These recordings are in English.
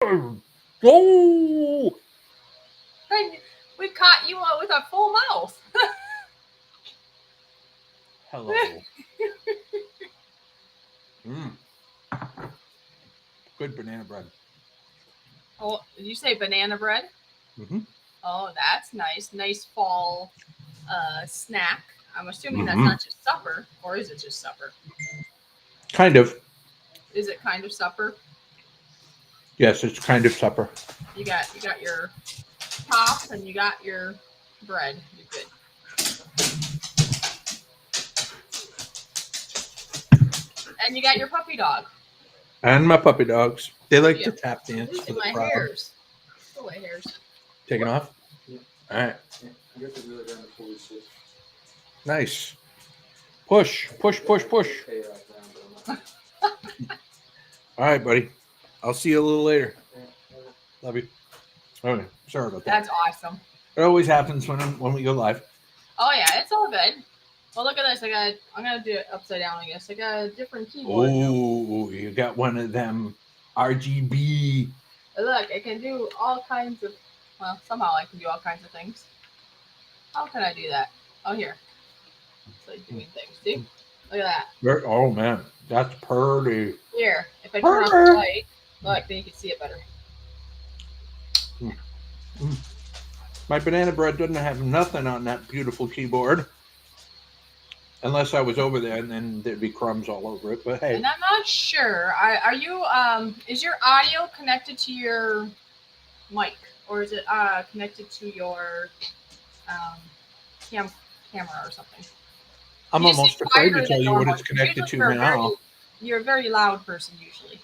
Oh, And we caught you with a full mouth. hello. Mm, good banana bread. Oh, did you say banana bread? Mm-hmm. Oh, that's nice. Nice fall snack. I'm assuming that's Mm-hmm. not just supper, or is it just supper? Kind of. Is it kind of supper? Yes, it's kind of supper. You got your pop and you got your bread. You're good. And you got your puppy dog. And my puppy dogs. They like Yeah, to tap I'm dance for losing the my crowd. hairs. Go away, hairs. Taking off? All right. Nice. Push, push, push, push. All right, buddy. I'll see you a little later. Love you. Okay. Sorry about that. That's awesome. It always happens when we go live. Oh yeah, it's all good. Well, look at this. I'm gonna do it upside down. I guess I got a different keyboard now. Oh, you got one of them RGB. Look, I can do all kinds of. Well, somehow I can do all kinds of things. How can I do that? Oh, here. It's like doing things. See? Look at that. Oh man, that's pretty. Here, if I turn off the light, look, then you can see it better. Mm, mm. My banana bread doesn't have nothing on that beautiful keyboard. Unless I was over there and then there'd be crumbs all over it. But hey. And I'm not sure. Are you? Is your audio connected to your mic, or is it connected to your um, cam camera or something? I'm You just seem almost afraid to quieter tell than you what normal. it's connected Usually to now. you're a very loud person usually.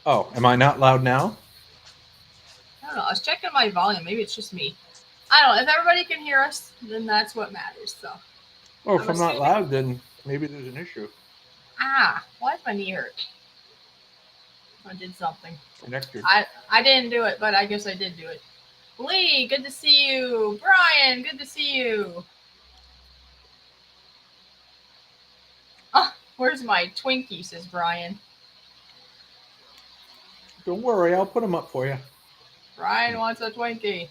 Oh, am I not loud now? I don't know. I was checking my volume. Maybe it's just me. I don't know. If everybody can hear us, then that's what matters. So Oh, if I'm I'm not assuming. loud, then maybe there's an issue. Why does my knee hurt? I did something. Connector. I didn't do it, but I guess I did do it. Lee, good to see you. Brian, good to see you. Oh, where's my Twinkie? Says Brian. Don't worry, I'll put them up for you. Brian wants a Twinkie.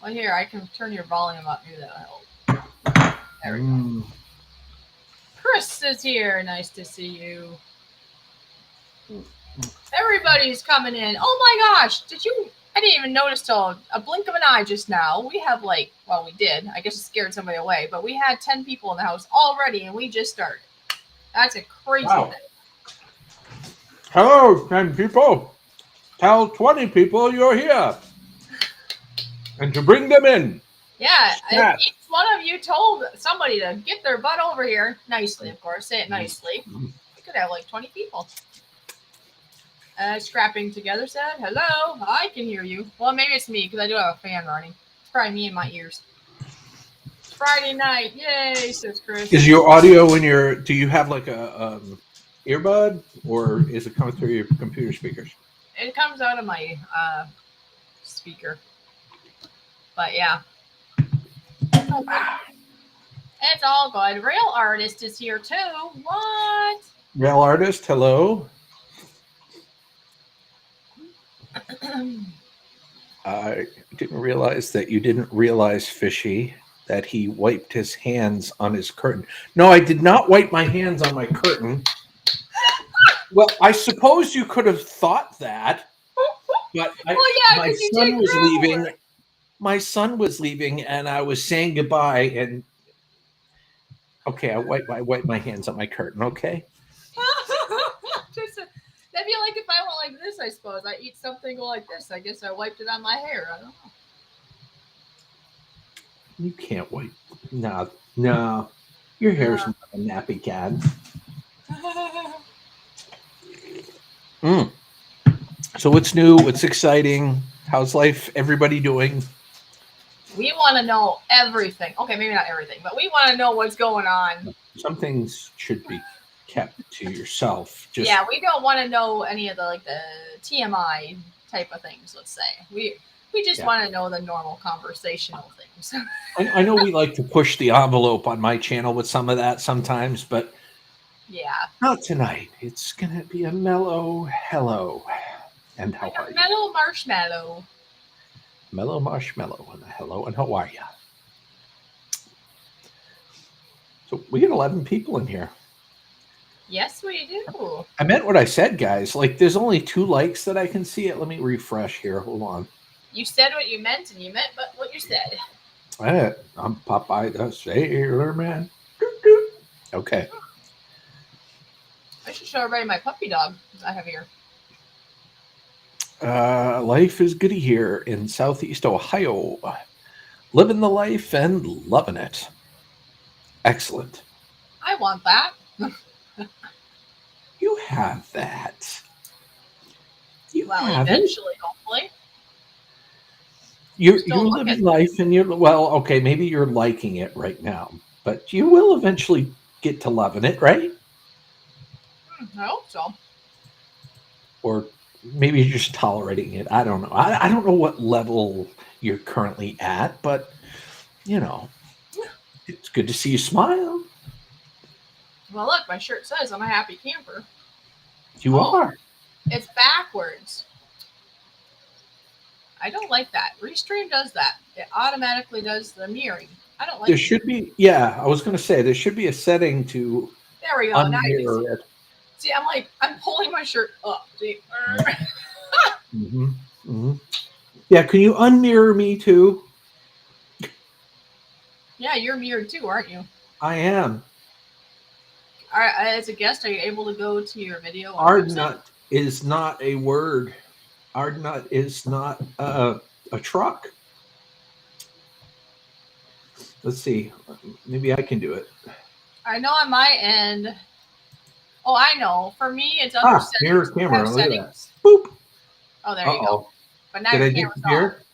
Well, here, I can turn your volume up. Maybe that'll help. There we go. Chris is here. Nice to see you. Everybody's coming in. Oh my gosh. I didn't even notice till a blink of an eye just now. We have we did. I guess it scared somebody away, but we had 10 people in the house already and we just started. That's a crazy thing. Hello, 10 people. Tell 20 people you're here. And to bring them in. Yeah, if each one of you told somebody to get their butt over here, nicely, of course, say it nicely, we could have like 20 people. Scrapping together said, hello, I can hear you. Well, maybe it's me because I do have a fan running. It's probably me in my ears. Friday night, yay, says Chris. Is your audio in your, do you have like a earbud or is it coming through your computer speakers? It comes out of my speaker. But yeah. It's all good. Real Artist is here too. What? Real Artist, hello. I didn't realize that you didn't realize, Fishy, that he wiped his hands on his curtain. No, I did not wipe my hands on my curtain. Well, I suppose you could have thought that, but my son was leaving. My son was leaving, and I was saying goodbye. And okay, I wipe my hands on my curtain. Okay. That'd be like if I went like this. I suppose I eat something, go like this. I guess I wiped it on my hair. I don't know. You can't wipe. No. Your hair's not a nappy cat. So what's new? What's exciting? How's life? Everybody doing? We want to know everything. Okay, maybe not everything, but we want to know what's going on. Some things should be kept to yourself. Yeah, we don't want to know any of the TMI type of things. Let's say we just want to know the normal conversational things. I know we like to push the envelope on my channel with some of that sometimes, but yeah, not tonight. It's gonna be a mellow hello. And how I got are you? Mellow Marshmallow. Mellow Marshmallow. And hello, and how are you? So we got 11 people in here. Yes, we do. I meant what I said, guys. Like, there's only 2 likes that I can see it. Let me refresh here. Hold on. You said what you meant, and you meant but what you said. I'm Popeye the Sailor Man. Doot, doot. Okay. I should show everybody my puppy dog I have here. Life is goody here in Southeast Ohio. Living the life and loving it. Excellent. I want that. You have that. You Well, have it. eventually, hopefully. You're Still living looking. life, and okay, maybe you're liking it right now, but you will eventually get to loving it, right? I hope so. Or maybe you're just tolerating it. I don't know. I don't know what level you're currently at, but you know, it's good to see you smile. Well, look, my shirt says I'm a happy camper. You are. It's backwards. I don't like that. Restream does that. It automatically does the mirroring. I don't like There it. should be, yeah, I was going to say, there should be a setting to There we go. Now you can unmirror it. see, I'm pulling my shirt up. See? Mm-hmm. Mm-hmm. Yeah, can you unmirror me too? Yeah, you're mirrored too, aren't you? I am. As a guest, are you able to go to your video? On Ardnut is not a word. Ardnut is not a truck. Let's see. Maybe I can do it. I know on my end. Oh, I know. For me, it's under settings. Mirror camera. Look at settings. that. Boop. Oh, there you go. But now Did your I camera's disappear? off.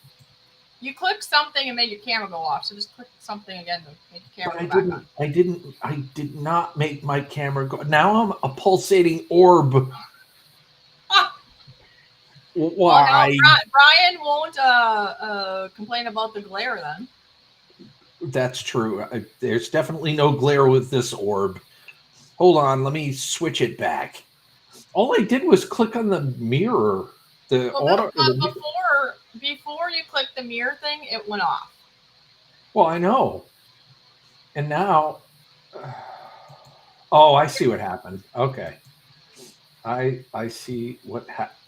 You click something and made your camera go off. So just click something again to make your camera go back on. I did not make my camera go. Now I'm a pulsating orb. Ah! Why? Well, now Brian won't complain about the glare then. That's true. There's definitely no glare with this orb. Hold on, let me switch it back. All I did was click on the mirror. Before you click the mirror thing, it went off. Well, I know. And now, oh, I see what happened. Okay, I see what happened.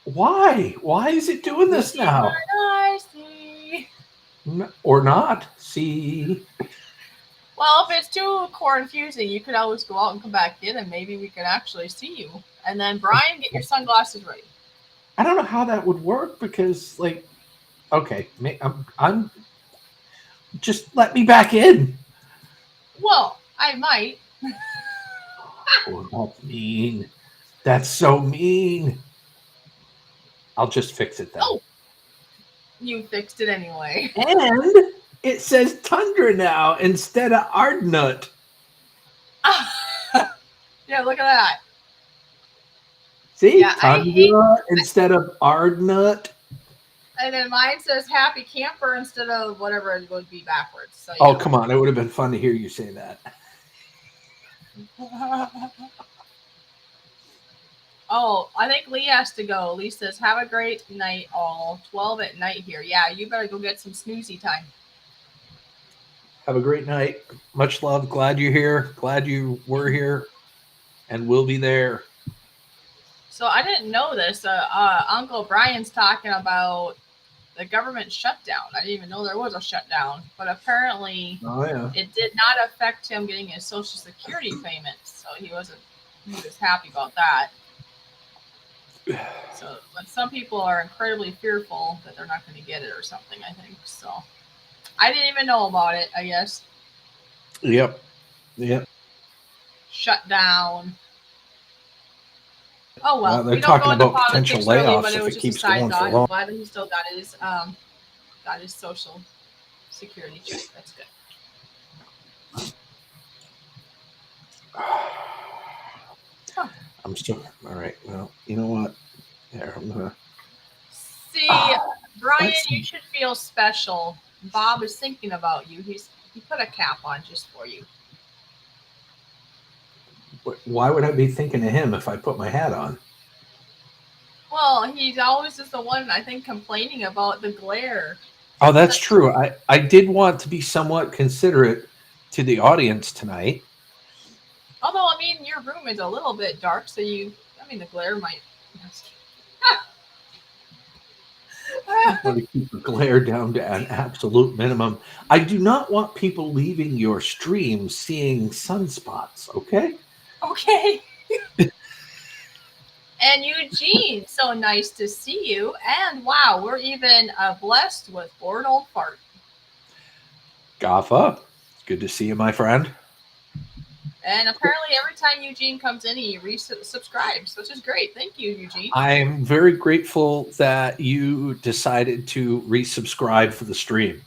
Why? Why is it doing this now? I see. Or not? See. Well, if it's too confusing, you could always go out and come back in, and maybe we can actually see you. And then, Brian, get your sunglasses ready. I don't know how that would work because, like, okay, I'm just let me back in. Well, I might. Oh, that's mean. That's so mean. I'll just fix it then. Oh, you fixed it anyway. And it says Tundra now instead of Ardnut. Yeah, look at that. See, yeah, Tundra instead of Ardnut. And then mine says Happy Camper instead of whatever it would be backwards. So, oh, come on. It would have been fun to hear you say that. Oh, I think Lee has to go. Lee says, have a great night all. 12 at night here. Yeah, you better go get some snoozy time. Have a great night. Much love. Glad you're here. Glad you were here and will be there. So I didn't know this. Uncle Brian's talking about the government shutdown. I didn't even know there was a shutdown. But apparently it did not affect him getting his Social Security payments. So he was happy about that. So, but some people are incredibly fearful that they're not going to get it or something, I think. So, I didn't even know about it, I guess. Yep. Shut down. Oh, well. They're talking about potential layoffs but it was if it just keeps a side going thought. for long. I'm glad that he still got his Social Security check. That's good. I'm still all right. Well, you know what? There, I'm gonna see, Brian. You should feel special. Bob is thinking about you. He put a cap on just for you. Why would I be thinking of him if I put my hat on? Well, he's always just the one I think complaining about the glare. Oh, It's that's like, true. I did want to be somewhat considerate to the audience tonight. although I mean your room is a little bit dark, so the glare might. I want to keep the glare down to an absolute minimum. I do not want people leaving your stream seeing sunspots, okay? Okay. And Eugene, so nice to see you. And wow, we're even blessed with bored old fart. Gaffa, it's good to see you, my friend. And apparently, every time Eugene comes in, he resubscribes, which is great. Thank you, Eugene. I'm very grateful that you decided to resubscribe for the stream.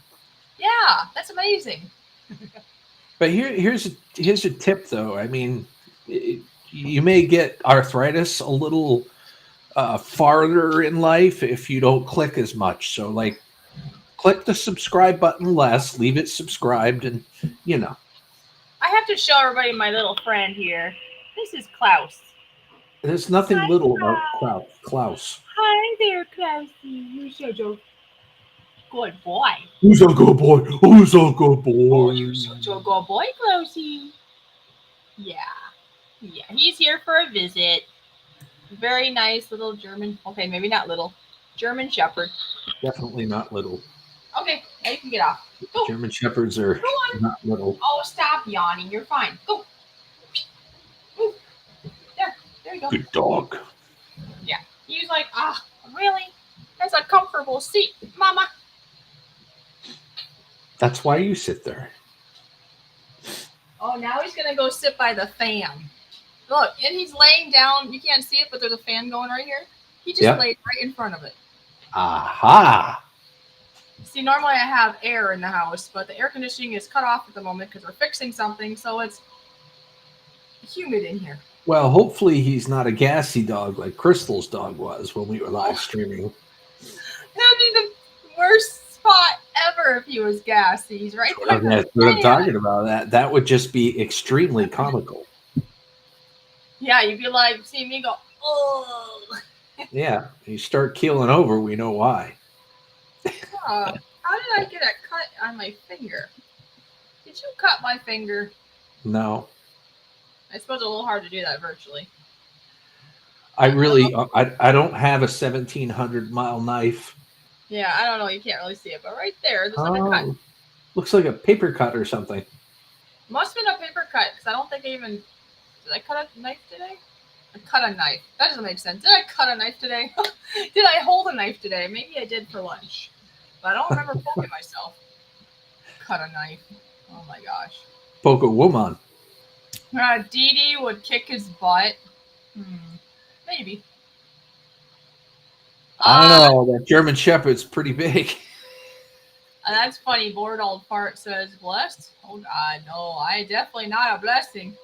Yeah, that's amazing. But here's a tip, though. I mean, you may get arthritis a little farther in life if you don't click as much. So, like, click the subscribe button less, leave it subscribed, and you know. I have to show everybody my little friend here. This is Klaus. There's nothing Hi, little about Klaus. Klaus. Hi there, Klausy. You're such a good boy. Who's a good boy? Who's a good Oh, boy? you're such a good boy, Klausy. Yeah. Yeah, he's here for a visit. Very nice little German. Okay, maybe not little. German Shepherd. Definitely not little. Okay, now you can get off. Go. German shepherds are Go on. not little. Oh, stop yawning. You're fine. Go. Ooh. There you go. Good dog. Yeah. He's like, really? That's a comfortable seat, Mama. That's why you sit there. Oh, now he's gonna go sit by the fan. Look, and he's laying down. You can't see it, but there's a fan going right here. He just laid right in front of it. Aha! See, normally I have air in the house, but the air conditioning is cut off at the moment because we're fixing something, so it's humid in here. Well, hopefully he's not a gassy dog like Crystal's dog was when we were live streaming. That'd be the worst spot ever if he was gassy. He's right there. That's what I'm talking about. That would just be extremely comical. Yeah, you'd be like, see me go, oh. Yeah, you start keeling over, we know why. How did I get a cut on my finger? Did you cut my finger? No. I suppose it's a little hard to do that virtually. I don't have a 1,700-mile knife. Yeah, I don't know. You can't really see it, but right there's like a cut. Looks like a paper cut or something. Must have been a paper cut because I don't think I even... Did I cut a knife today? I cut a knife. That doesn't make sense. Did I cut a knife today? Did I hold a knife today? Maybe I did for lunch. But I don't remember poking myself. Cut a knife. Oh my gosh. Poke a woman. Dee Dee would kick his butt. Maybe. I don't know. That German Shepherd's pretty big. That's funny. Bored old fart says blessed. Oh God, no. I definitely not a blessing.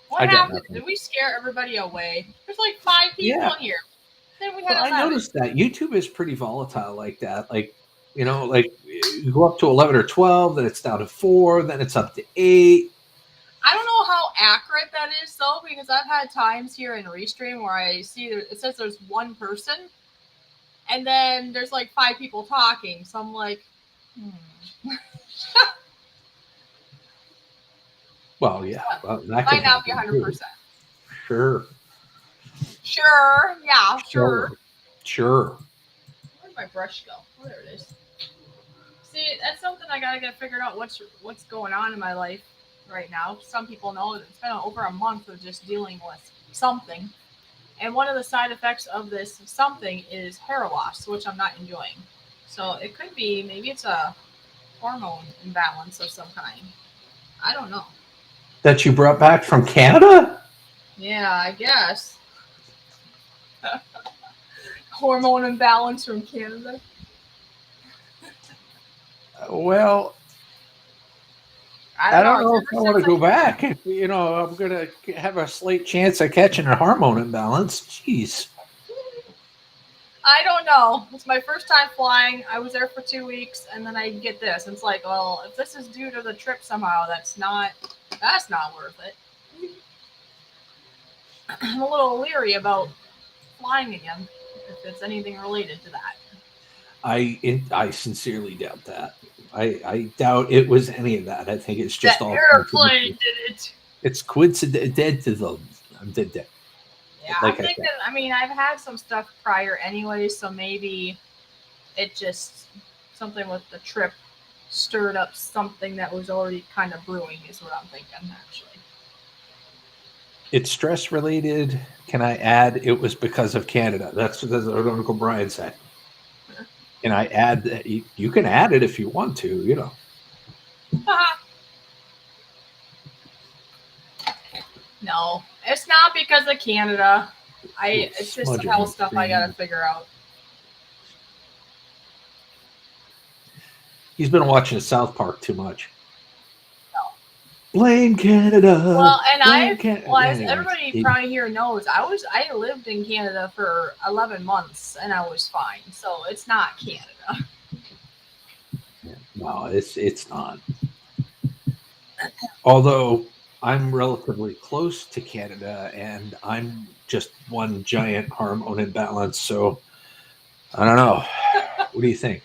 What happened? Did we scare everybody away? There's like 5 people in here. Then we had I noticed that YouTube is pretty volatile like that. Like, you know, like you go up to 11 or 12, then it's down to 4, then it's up to 8. I don't know how accurate that is though, because I've had times here in Restream where I see it says there's one person, and then there's like 5 people talking. So I'm like, Well, yeah. Well, that might not be 100%. Sure. Sure. Yeah. Sure. Where'd my brush go? Oh, there it is. See, that's something I gotta get figured out. What's going on in my life right now? Some people know it's been over a month of just dealing with something, and one of the side effects of this something is hair loss, which I'm not enjoying. So it could be maybe it's a hormone imbalance of some kind. I don't know. That you brought back from Canada? Yeah, I guess. Hormone imbalance from Canada. Well, I don't know if I want to go back. You know, I'm going to have a slight chance of catching a hormone imbalance. Jeez. I don't know. It's my first time flying. I was there for 2 weeks, and then I get this. It's like, well, if this is due to the trip somehow, that's not worth it. I'm a little leery about flying again if it's anything related to that. I sincerely doubt that. I doubt it was any of that. I think it's That just all airplane coincidental. did it. It's coincidental. Dead. Yeah, I'm Like I thinking. said, I mean, I've had some stuff prior anyway, so maybe it just something with the trip stirred up something that was already kind of brewing. Is what I'm thinking, actually. it's stress related. Can I add it was because of Canada? That's what Uncle Brian said. Can I add that? You can add it if you want to, you know. No, it's not because of Canada. Little It's just some smudge on health the stuff I gotta screen. figure out. He's been watching South Park too much. No. Blame Canada. Well, and Blame Canada. well, as Anyways, everybody probably here knows, I lived in Canada for 11 months and I was fine. So it's not Canada. no, it's not. Although I'm relatively close to Canada, and I'm just one giant hormone imbalance. So I don't know. What do you think?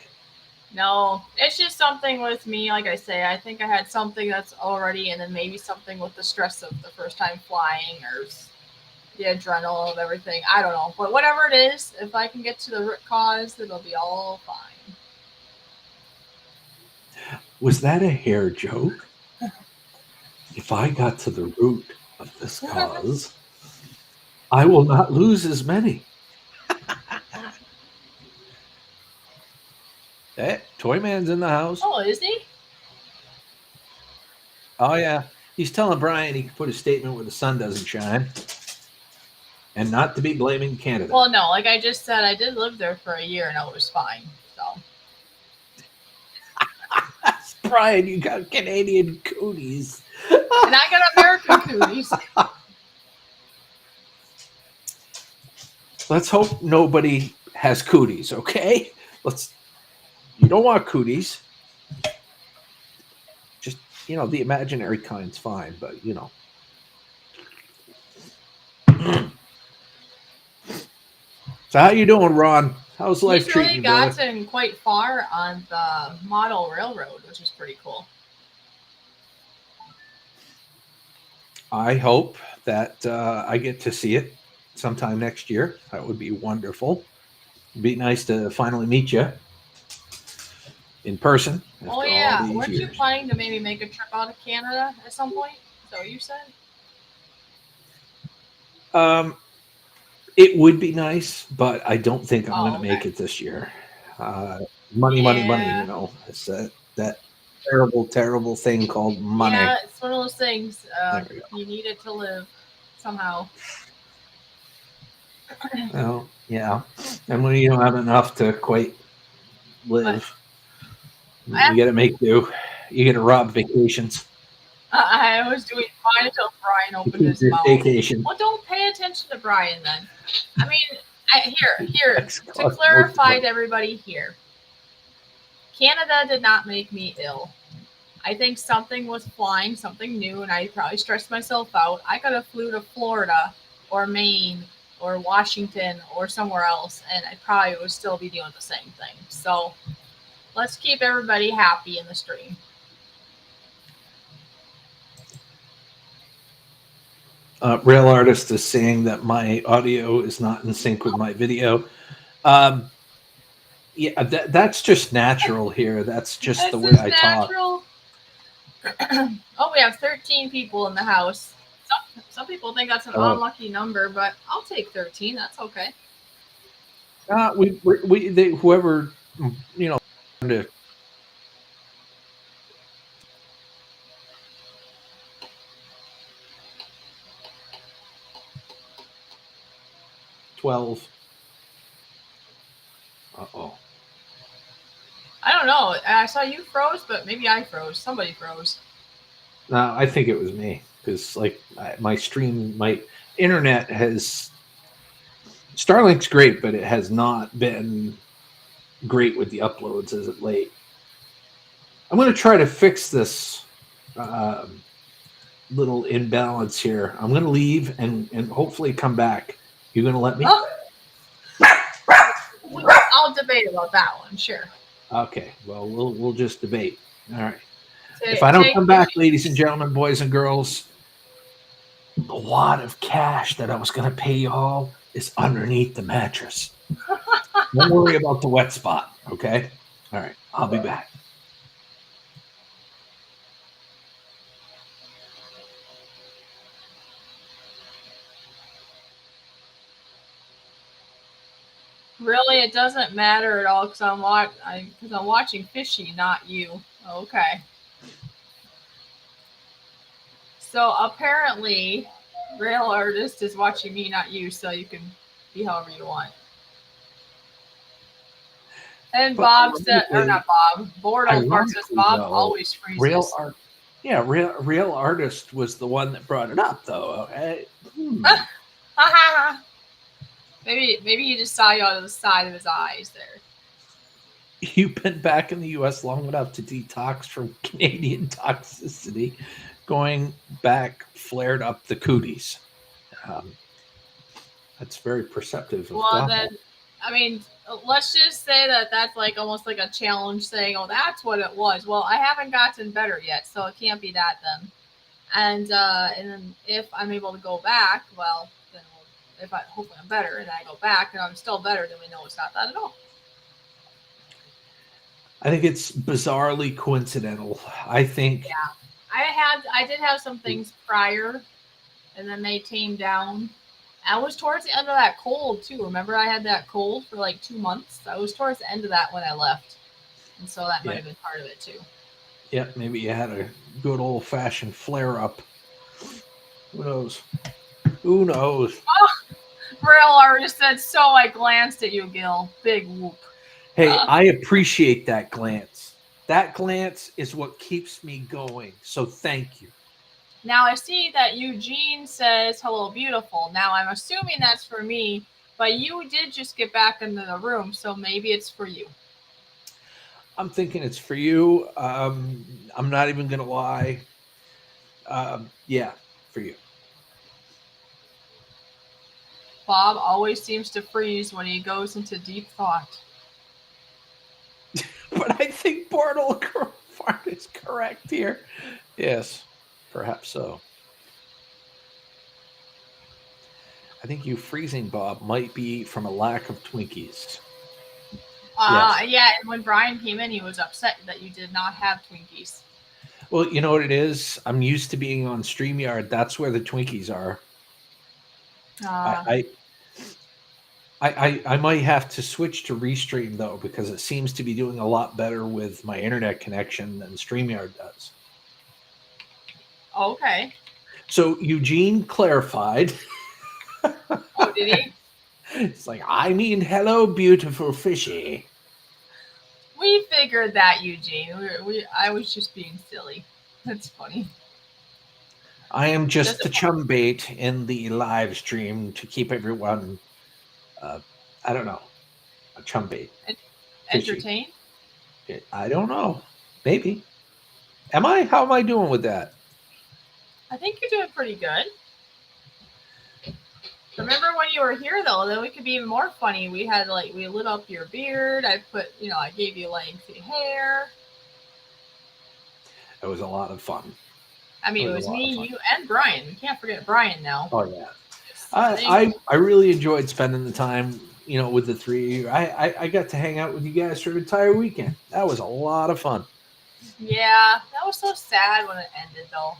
No, it's just something with me. Like I say, I think I had something that's already, and then maybe something with the stress of the first time flying or the adrenaline of everything. I don't know. But whatever it is, if I can get to the root cause, it'll be all fine. Was that a hair joke? If I got to the root of this cause, I will not lose as many. Hey, Toyman's in the house. Oh, is he? Oh yeah, he's telling Brian he can put a statement where the sun doesn't shine, and not to be blaming Canada. Well, no, like I just said, I did live there for a year and it was fine. So. Brian, you got Canadian cooties. And I got American cooties. Let's hope nobody has cooties, okay? You don't want cooties. Just, the imaginary kind's fine, but, So how you doing, Ron? How's life He's treating really you, brother? gotten quite far on the model railroad, which is pretty cool. I hope that I get to see it sometime next year. That would be wonderful. It'd be nice to finally meet you in person after Oh all yeah, these weren't you years. planning to maybe make a trip out of Canada at some point? So you said. It would be nice, but I don't think I'm going to Oh, make okay. it this year. Money, money, money. Yeah. It's that terrible, terrible thing called money. Yeah, it's one of those things. There we go. You need it to live somehow. Well, yeah, and when you don't have enough to quite live, you got to make do. You got to rob vacations. I was doing fine until Brian To opened keep his your mouth. vacation. Well, don't pay attention to Brian then. I mean, here That's to most clarify important. to everybody here. Canada did not make me ill. I think something was flying, something new, and I probably stressed myself out. I could have flew to Florida or Maine or Washington or somewhere else, and I probably would still be doing the same thing. So let's keep everybody happy in the stream. Rail Artist is saying that my audio is not in sync with my video. Yeah, that's just natural here. That's just the way I talk. Oh, we have 13 people in the house. Some people think that's an unlucky number, but I'll take 13. That's okay. Whoever, to 12. Uh-oh. I don't know. I saw you froze, but maybe I froze. Somebody froze. No, I think it was me because, my stream, my internet has. Starlink's great, but it has not been great with the uploads as of late. I'm going to try to fix this little imbalance here. I'm going to leave and hopefully come back. You going to let me? Oh, I'll debate about that one. Sure. Okay. Well, we'll just debate. All right. If I Take, don't take come back, Fishy. ladies and gentlemen, boys and girls, the wad of cash that I was going to pay you all is underneath the mattress. Don't worry about the wet spot. Okay. All right. I'll be back. Really, it doesn't matter at all because I'm watching Fishy, not you. Okay. So apparently, Real Artist is watching me, not you. So you can be however you want. And But Bob said, or ironically, not Bob, Bortle versus ironically Bob though, always real freezes. art. Yeah, real artist was the one that brought it up, though. Okay? Maybe he just saw you out of the side of his eyes there. You've been back in the U.S. long enough to detox from Canadian toxicity, going back flared up the cooties. Um, that's very perceptive of Well, then, Gothel. I mean, let's just say that that's like almost like a challenge saying, oh, that's what it was. Well, I haven't gotten better yet, so it can't be that then. And then if I'm able to go back, well, then if I hopefully I'm better and I go back and I'm still better, then we know it's not that at all. I think it's bizarrely coincidental. I think Yeah, I did have some things prior, and then they tamed down. I was towards the end of that cold too. Remember, I had that cold for like 2 months. I was towards the end of that when I left, and so that might yeah, have been part of it too. yeah, maybe you had a good old fashioned flare up. Who knows? Who knows? Real artist said, so I glanced at you, Gil. Big whoop. Hey, I appreciate that glance. That glance is what keeps me going. So thank you. Now I see that Eugene says, hello, beautiful. Now I'm assuming that's for me, but you did just get back into the room, so maybe it's for you. I'm thinking it's for you. I'm not even going to lie. Yeah, for you. Bob always seems to freeze when he goes into deep thought. But I think Bartle Fart is correct here. Yes, perhaps so. I think you freezing, Bob, might be from a lack of Twinkies. Yes. Yeah, and when Brian came in, he was upset that you did not have Twinkies. Well, you know what it is? I'm used to being on StreamYard. That's where the Twinkies are. Uh, I I might have to switch to Restream though, because it seems to be doing a lot better with my internet connection than StreamYard does. okay. So Eugene clarified. Oh, did he? It's like, I mean, hello, beautiful fishy. We figured that, Eugene. I was just being silly. That's funny. I am just Just the chum bait in the live stream to keep everyone, uh, I don't know, a chum bait. Fishy. entertained. I don't know. Maybe. Am I? How am I doing with that? I think you're doing pretty good. Remember when you were here though? Then we could be even more funny. We lit up your beard. I gave you lengthy hair. It was a lot of fun. I mean, it was me, you, and Brian. We can't forget Brian now. Oh yeah. I really enjoyed spending the time, with the three of you. I got to hang out with you guys for an entire weekend. That was a lot of fun. Yeah, that was so sad when it ended though.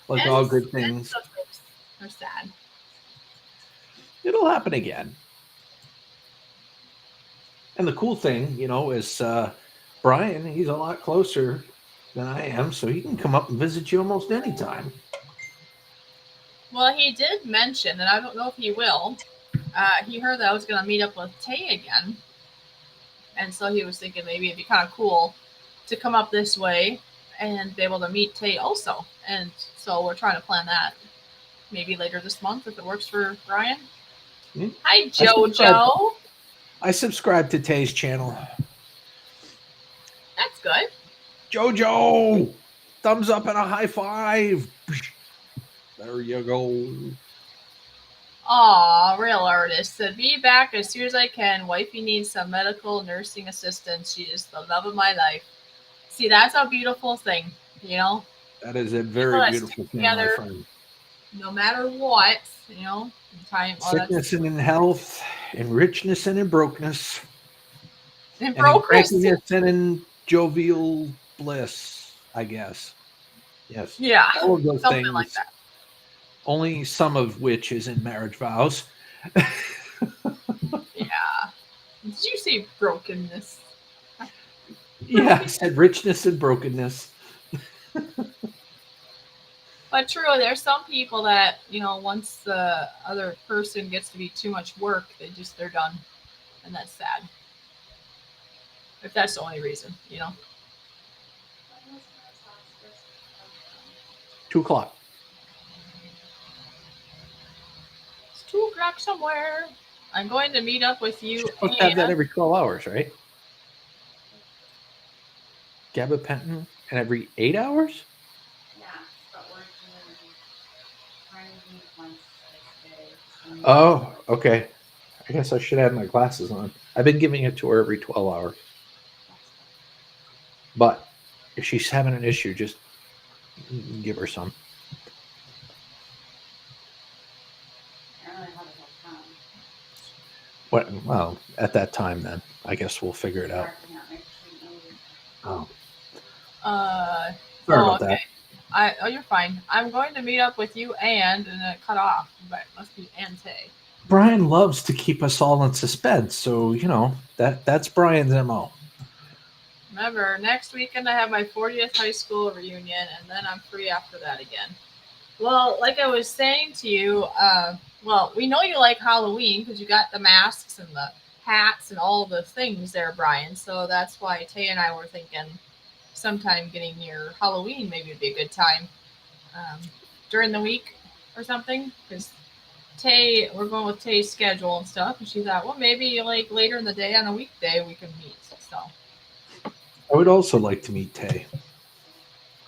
Like all good things. They're sad. It'll happen again. And the cool thing, is Brian, he's a lot closer than I am, so he can come up and visit you almost anytime. Well, he did mention, and I don't know if he will. He heard that I was going to meet up with Tay again, and so he was thinking maybe it'd be kind of cool to come up this way and be able to meet Tay also. And so we're trying to plan that maybe later this month if it works for Brian. Mm-hmm. Hi, JoJo. I subscribe to Tay's channel. That's good. JoJo! thumbs up and a high five. There you go. Aw, real artist. Said, be back as soon as I can. Wifey needs some medical nursing assistance. She is the love of my life. See, that's a beautiful thing, you know? That is a People very that stick beautiful thing, my together friend. no matter what, you know? In time, oh, Sickness that's and in health, in richness and in brokenness, in and in brokenness. crankiness and in jovial bliss, I guess. Yes. Yeah, All of those something like things, that. only some of which is in marriage vows. Yeah. Did you say brokenness? Yeah, I said richness and brokenness. But true, there's some people that, you know, once the other person gets to be too much work, they're done. And that's sad. If that's the only reason, you know. 2 o'clock. It's 2 o'clock somewhere. I'm going to meet up with You're you supposed to have that and every 12 hours, right? Gabapentin and every 8 hours? Oh, okay. I guess I should have my glasses on. I've been giving it to her every 12 hours. But if she's having an issue, just give her some. What? Well, at that time, then I guess we'll figure it out. Oh, sorry about okay. that. You're fine. I'm going to meet up with you and it cut off, but it must be Ante. Brian loves to keep us all in suspense, so that's Brian's MO. Remember, next weekend I have my 40th high school reunion, and then I'm free after that again. Well, like I was saying to you, well, we know you like Halloween because you got the masks and the hats and all the things there, Brian. So that's why Tay and I were thinking sometime getting near Halloween maybe would be a good time um, during the week or something. Because Tay, we're going with Tay's schedule and stuff, and she thought, well, maybe like later in the day on a weekday we can meet. So I would also like to meet Tay.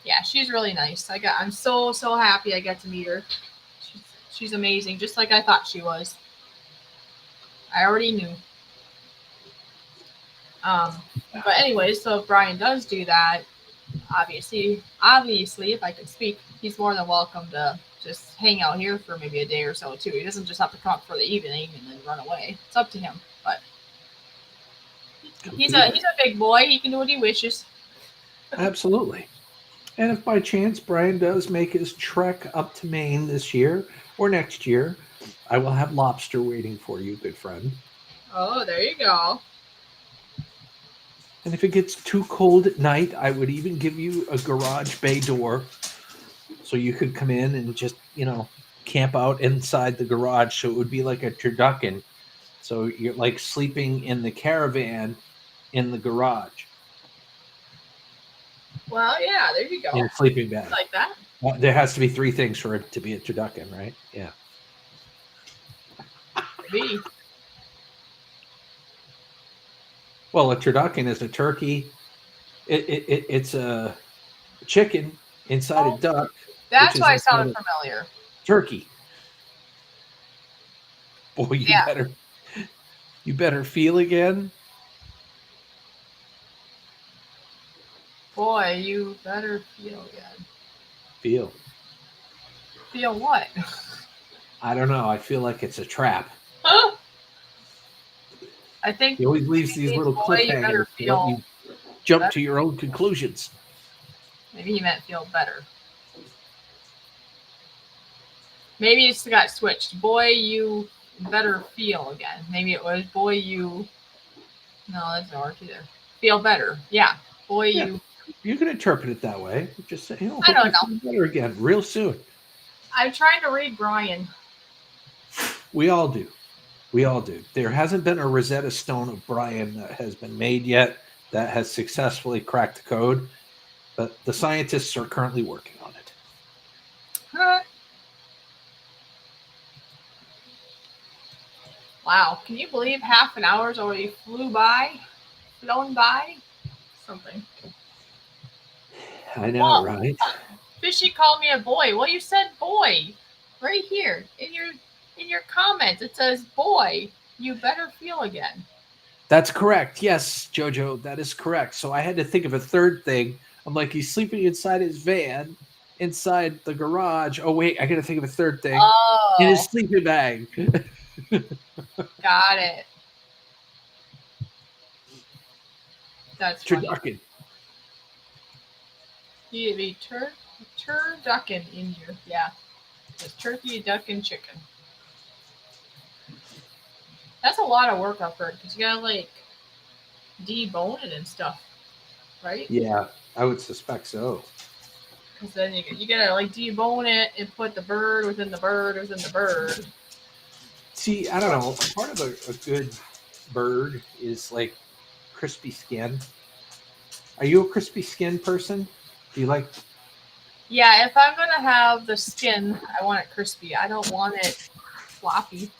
yeah, she's really nice. I'm so happy I got to meet her. She's amazing, just like I thought she was. I already knew. Um, but anyways, so if Brian does do that, obviously, if I can speak, he's more than welcome to just hang out here for maybe a day or so too. He doesn't just have to come up for the evening and then run away. It's up to him. But he's a big boy. He can do what he wishes. Absolutely. And if by chance Brian does make his trek up to Maine this year or next year, I will have lobster waiting for you, good friend. Oh, there you go. And if it gets too cold at night, I would even give you a garage bay door so you could come in and just, camp out inside the garage. So it would be like a turducken. So you're like sleeping in the caravan in the garage. Well, yeah, there you go. In a sleeping bag. Like that. There has to be 3 things for it to be a turducken, right? Yeah. Maybe. Well, a turducken is a turkey. It's a chicken inside a duck. That's why it sounded familiar. Turkey. Boy, you better feel again. Boy, you better feel again. Feel. Feel what? I don't know. I feel like it's a trap. I think He always leaves these little cliffhangers to let you jump to your own conclusions. Maybe he meant feel better. Maybe it's got switched. Boy, you better feel again. Maybe it was boy, you. No, that doesn't work either. Feel better. Yeah. Boy, you. You can interpret it that way. Just say, I don't know. Better again, real soon. I'm trying to read Brian. We all do. We all do. There hasn't been a Rosetta Stone of Brian that has been made yet that has successfully cracked the code, but the scientists are currently working on it. Huh. Wow. Can you believe half an hour's already flown by? Something. I know, Well, right? Fishy called me a boy. Well, you said boy right here in your comments. It says boy. You better feel again. That's correct. Yes, Jojo, that is correct. So I had to think of a third thing. I'm like, he's sleeping inside his van, inside the garage. Oh wait, I got to think of a third thing. In his Oh, sleeping bag. got it. That's funny. Turducken. You'd be turducken in your yeah. The turkey, duck, and chicken. That's a lot of work I've heard because you gotta like debone it and stuff, right? Yeah, I would suspect so. Because then you gotta like debone it and put the bird within the bird within the bird. See, I don't know. Part of a good bird is like crispy skin. Are you a crispy skin person? Do you like? Yeah, if I'm gonna have the skin, I want it crispy. I don't want it floppy.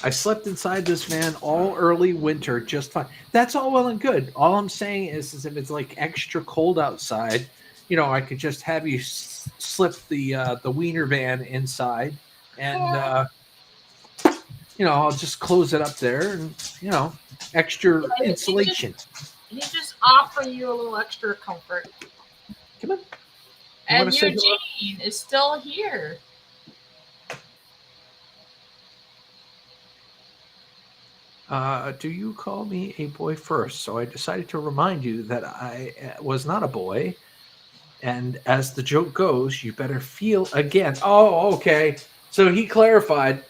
I slept inside this van all early winter just fine. That's all well and good. All I'm saying is if it's like extra cold outside, I could just have you slip the wiener van inside, and I'll just close it up there, and extra Yeah, insulation. he just offer you a little extra comfort. Come on, you want And to say hello? Eugene is still here. Do you call me a boy first? So I decided to remind you that I was not a boy. And as the joke goes, you better feel again. Oh, okay. So he clarified.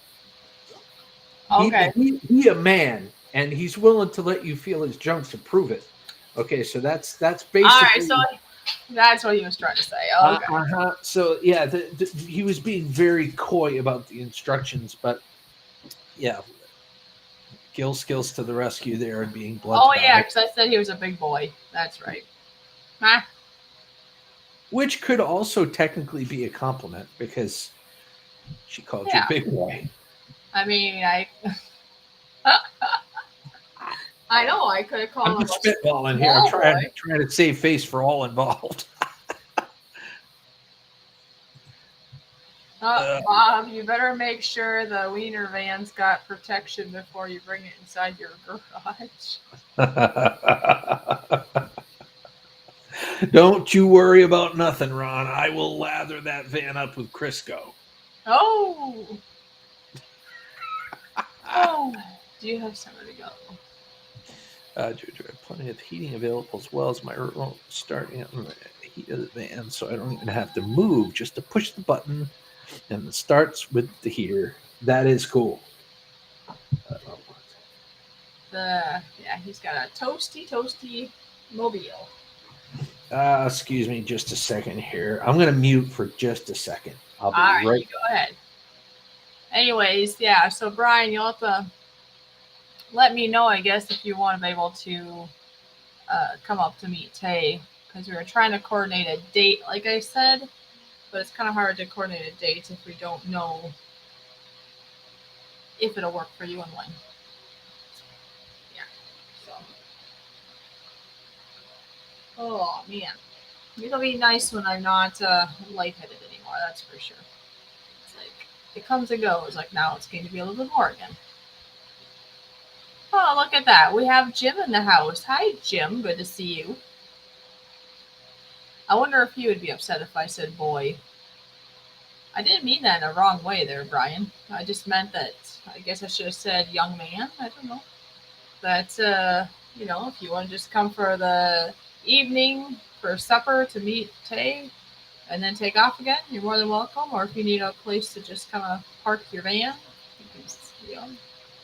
Okay. He a man, and he's willing to let you feel his junk to prove it. Okay, so that's All right, basically. so that's what he was trying to say. Okay. So yeah, he was being very coy about the instructions, but yeah, skills to the rescue there and being blunt Oh about yeah, it. because I said he was a big boy. That's right. Huh? Which could also technically be a compliment because she called you Yeah. big boy. I mean, I know I could have I'm called him just a spitballing here. I'm small boy. trying to save face for all involved. Bob, you better make sure the wiener van's got protection before you bring it inside your garage. Don't you worry about nothing, Ron. I will lather that van up with Crisco. Oh. Oh. Do you have somewhere to go? Georgia, I have plenty of heating available as well as my remote starting on the heat of the van, so I don't even have to move, just to push the button, and it starts with the heater. That is cool. Yeah, he's got a toasty mobile. Excuse me just a second here. I'm going to mute for just a second. I'll be All right, right. you go ahead. Anyways, yeah. So Brian, you'll have to let me know, I guess, if you want to be able to come up to meet Tay, because we were trying to coordinate a date, like I said, but it's kind of hard to coordinate a date if we don't know if it'll work for you and when. Yeah. So. Oh man, it'll be nice when I'm not lightheaded anymore. That's for sure. It's like it comes and goes. Like now, it's going to be a little bit more again. Oh, look at that. We have Jim in the house. Hi, Jim. Good to see you. I wonder if he would be upset if I said boy. I didn't mean that in a wrong way there, Brian. I just meant that I guess I should have said young man. I don't know. That, if you want to just come for the evening for supper to meet Tay and then take off again, you're more than welcome. Or if you need a place to just kind of park your van, you can,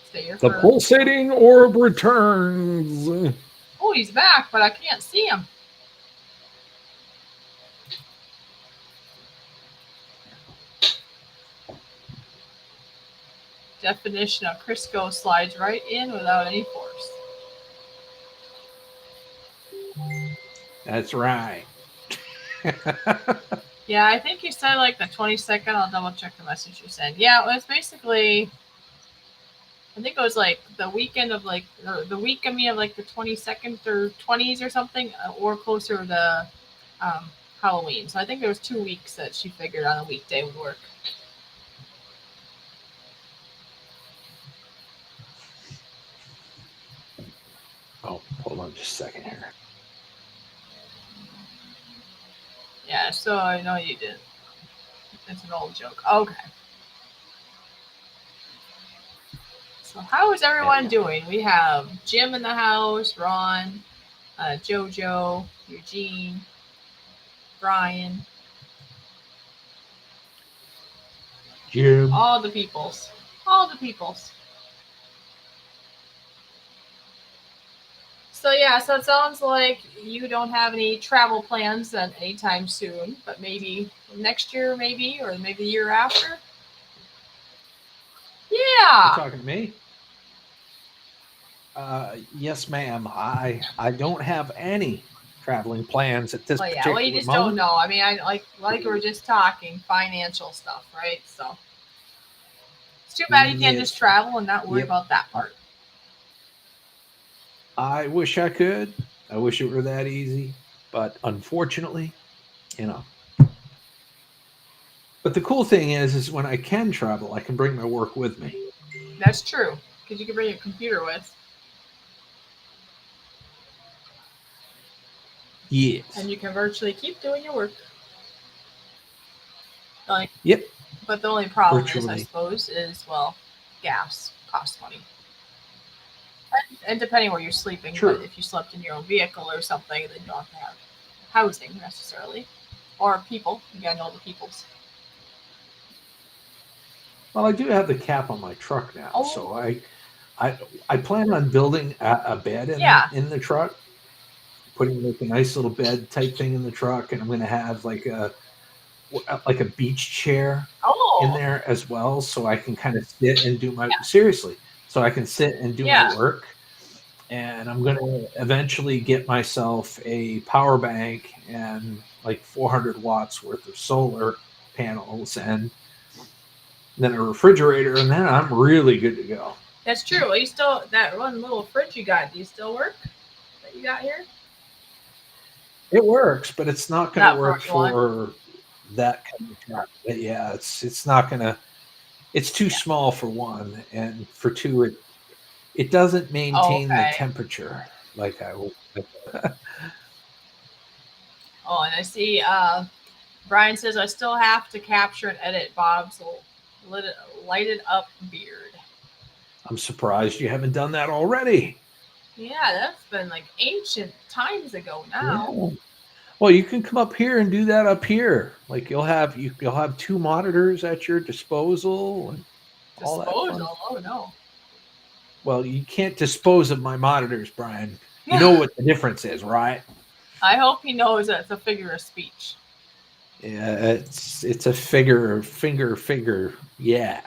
stay here The for... pulsating orb returns. Oh, he's back, but I can't see him. Definition of Crisco slides right in without any force. That's right. Yeah, I think you said like the 22nd. I'll double check the message you sent. Yeah, well, it's basically I think it was like the weekend of like the week of me of like the 22nd or 20s or something, or closer to um, Halloween. So I think there was 2 weeks that she figured on a weekday would work. Oh, hold on just a second here. Yeah, so I know you did. It's an old joke. Okay. So how is everyone doing? We have Jim in the house, Ron, Jojo, Eugene, Brian, Jim. all the peoples. All the peoples. So yeah, so it sounds like you don't have any travel plans anytime soon, but maybe next year, maybe, or maybe the year after. You Yeah. talking to me? Yes, ma'am. I don't have any traveling plans at this Well, yeah. Well, you particular just don't moment. know. I mean, I like we were just talking financial stuff, right? So it's too bad you can't just Yes. travel and not worry Yep. about that part. I wish I could. I wish it were that easy, but unfortunately, you know. But the cool thing is when I can travel, I can bring my work with me. That's true because you can bring your computer with, and Yes. you can virtually keep doing your work. Like, Yep. but the only problem is, I Virtually. suppose, is well, gas costs money. And depending where you're sleeping, but True. if you slept in your own vehicle or something, then you don't have to have housing necessarily, or people. You gotta know the peoples. Well, I do have the cap on my truck now, so Oh, I I plan on building a bed yeah. in the truck, putting like a nice little bed type thing in the truck, and I'm going to have like a beach chair in Oh, there as well, so I can kind of sit and do my yeah, seriously, so I can sit and do my yeah. work. And I'm going to eventually get myself a power bank and like 400 watts worth of solar panels, and then a refrigerator, and then I'm really good to go. That's true. You still that one little fridge you got? Do you still work? That you got here? It works, but it's not going to Not for work what you want. for that kind of truck. But yeah, it's not going to. It's too Yeah. small for one, and for two, it doesn't Oh, maintain the okay. temperature like I would. Oh, and I see. Brian says I still have to capture and edit Bob's lit, lighted up beard. I'm surprised you haven't done that already. Yeah, that's been like ancient times ago now. Yeah. Well, you can come up here and do that up here. Like you'll have two monitors at your disposal and all that fun. Disposal. Oh no. Well, you can't dispose of my monitors, Brian. You know what the difference is, right? I hope he knows that it's a figure of speech. Yeah, it's a figure. Yeah.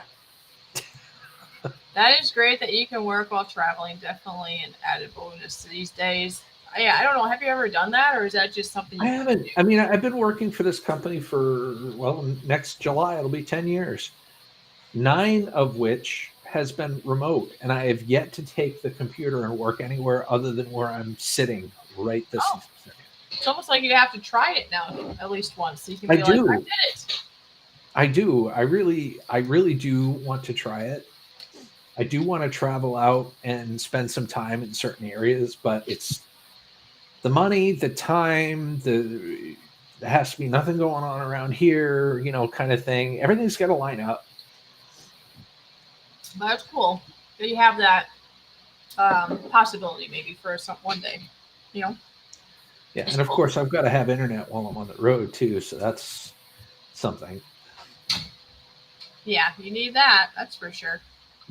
That is great that you can work while traveling. Definitely an added bonus these days. Yeah, I don't know. Have you ever done that, or is that just something I you want to haven't. do? I mean, I've been working for this company for, well, next July it'll be 10 years. 9 of which has been remote, and I have yet to take the computer and work anywhere other than where I'm sitting right this Oh, second. it's almost like you have to try it now at least once, so you can I be like, I do. did it. I do. I really do want to try it. I do want to travel out and spend some time in certain areas, but it's the money, the time, there has to be nothing going on around here, kind of thing. Everything's got to line up. But that's cool. That you have that possibility maybe for some one day. You know. Yeah, and of course I've got to have internet while I'm on the road too, so that's something. Yeah, you need that. That's for sure.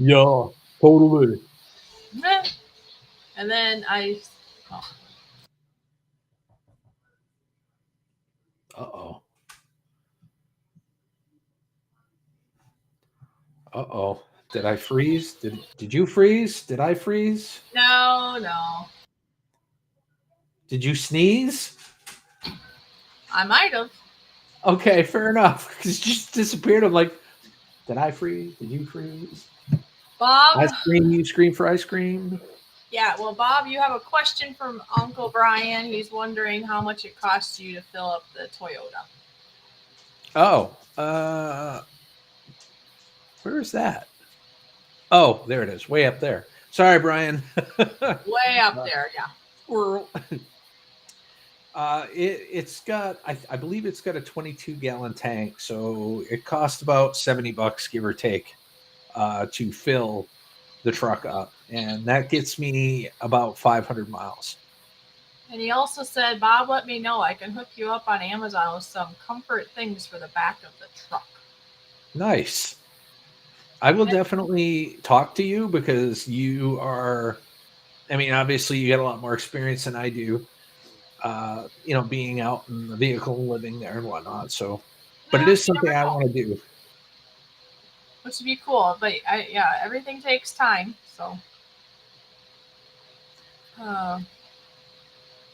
Yeah, totally. Meh. And then I. Oh, Uh-oh. Uh-oh. Did I freeze? Did you freeze? Did I freeze? no, no. Did you sneeze? I might have. Okay, fair enough. Because it just disappeared. I'm like, did I freeze? Did you freeze? Bob. Ice cream, you scream for ice cream. Yeah, well, Bob, you have a question from Uncle Brian. He's wondering how much it costs you to fill up the Toyota. Oh, where is that? Oh, there it is, way up there. Sorry, Brian. Way up there, yeah. Squirrel. It's got, I believe it's got a 22-gallon tank, so it costs about $70, give or take, to fill the truck up, and that gets me about 500 miles. And he also said, Bob, let me know. I can hook you up on Amazon with some comfort things for the back of the truck. Nice. I will definitely talk to you because you are, I mean, obviously you got a lot more experience than I do, being out in the vehicle and living there and whatnot. So, but it Yeah, is you something never I know. want to do. Which would be cool. But yeah, everything takes time. So.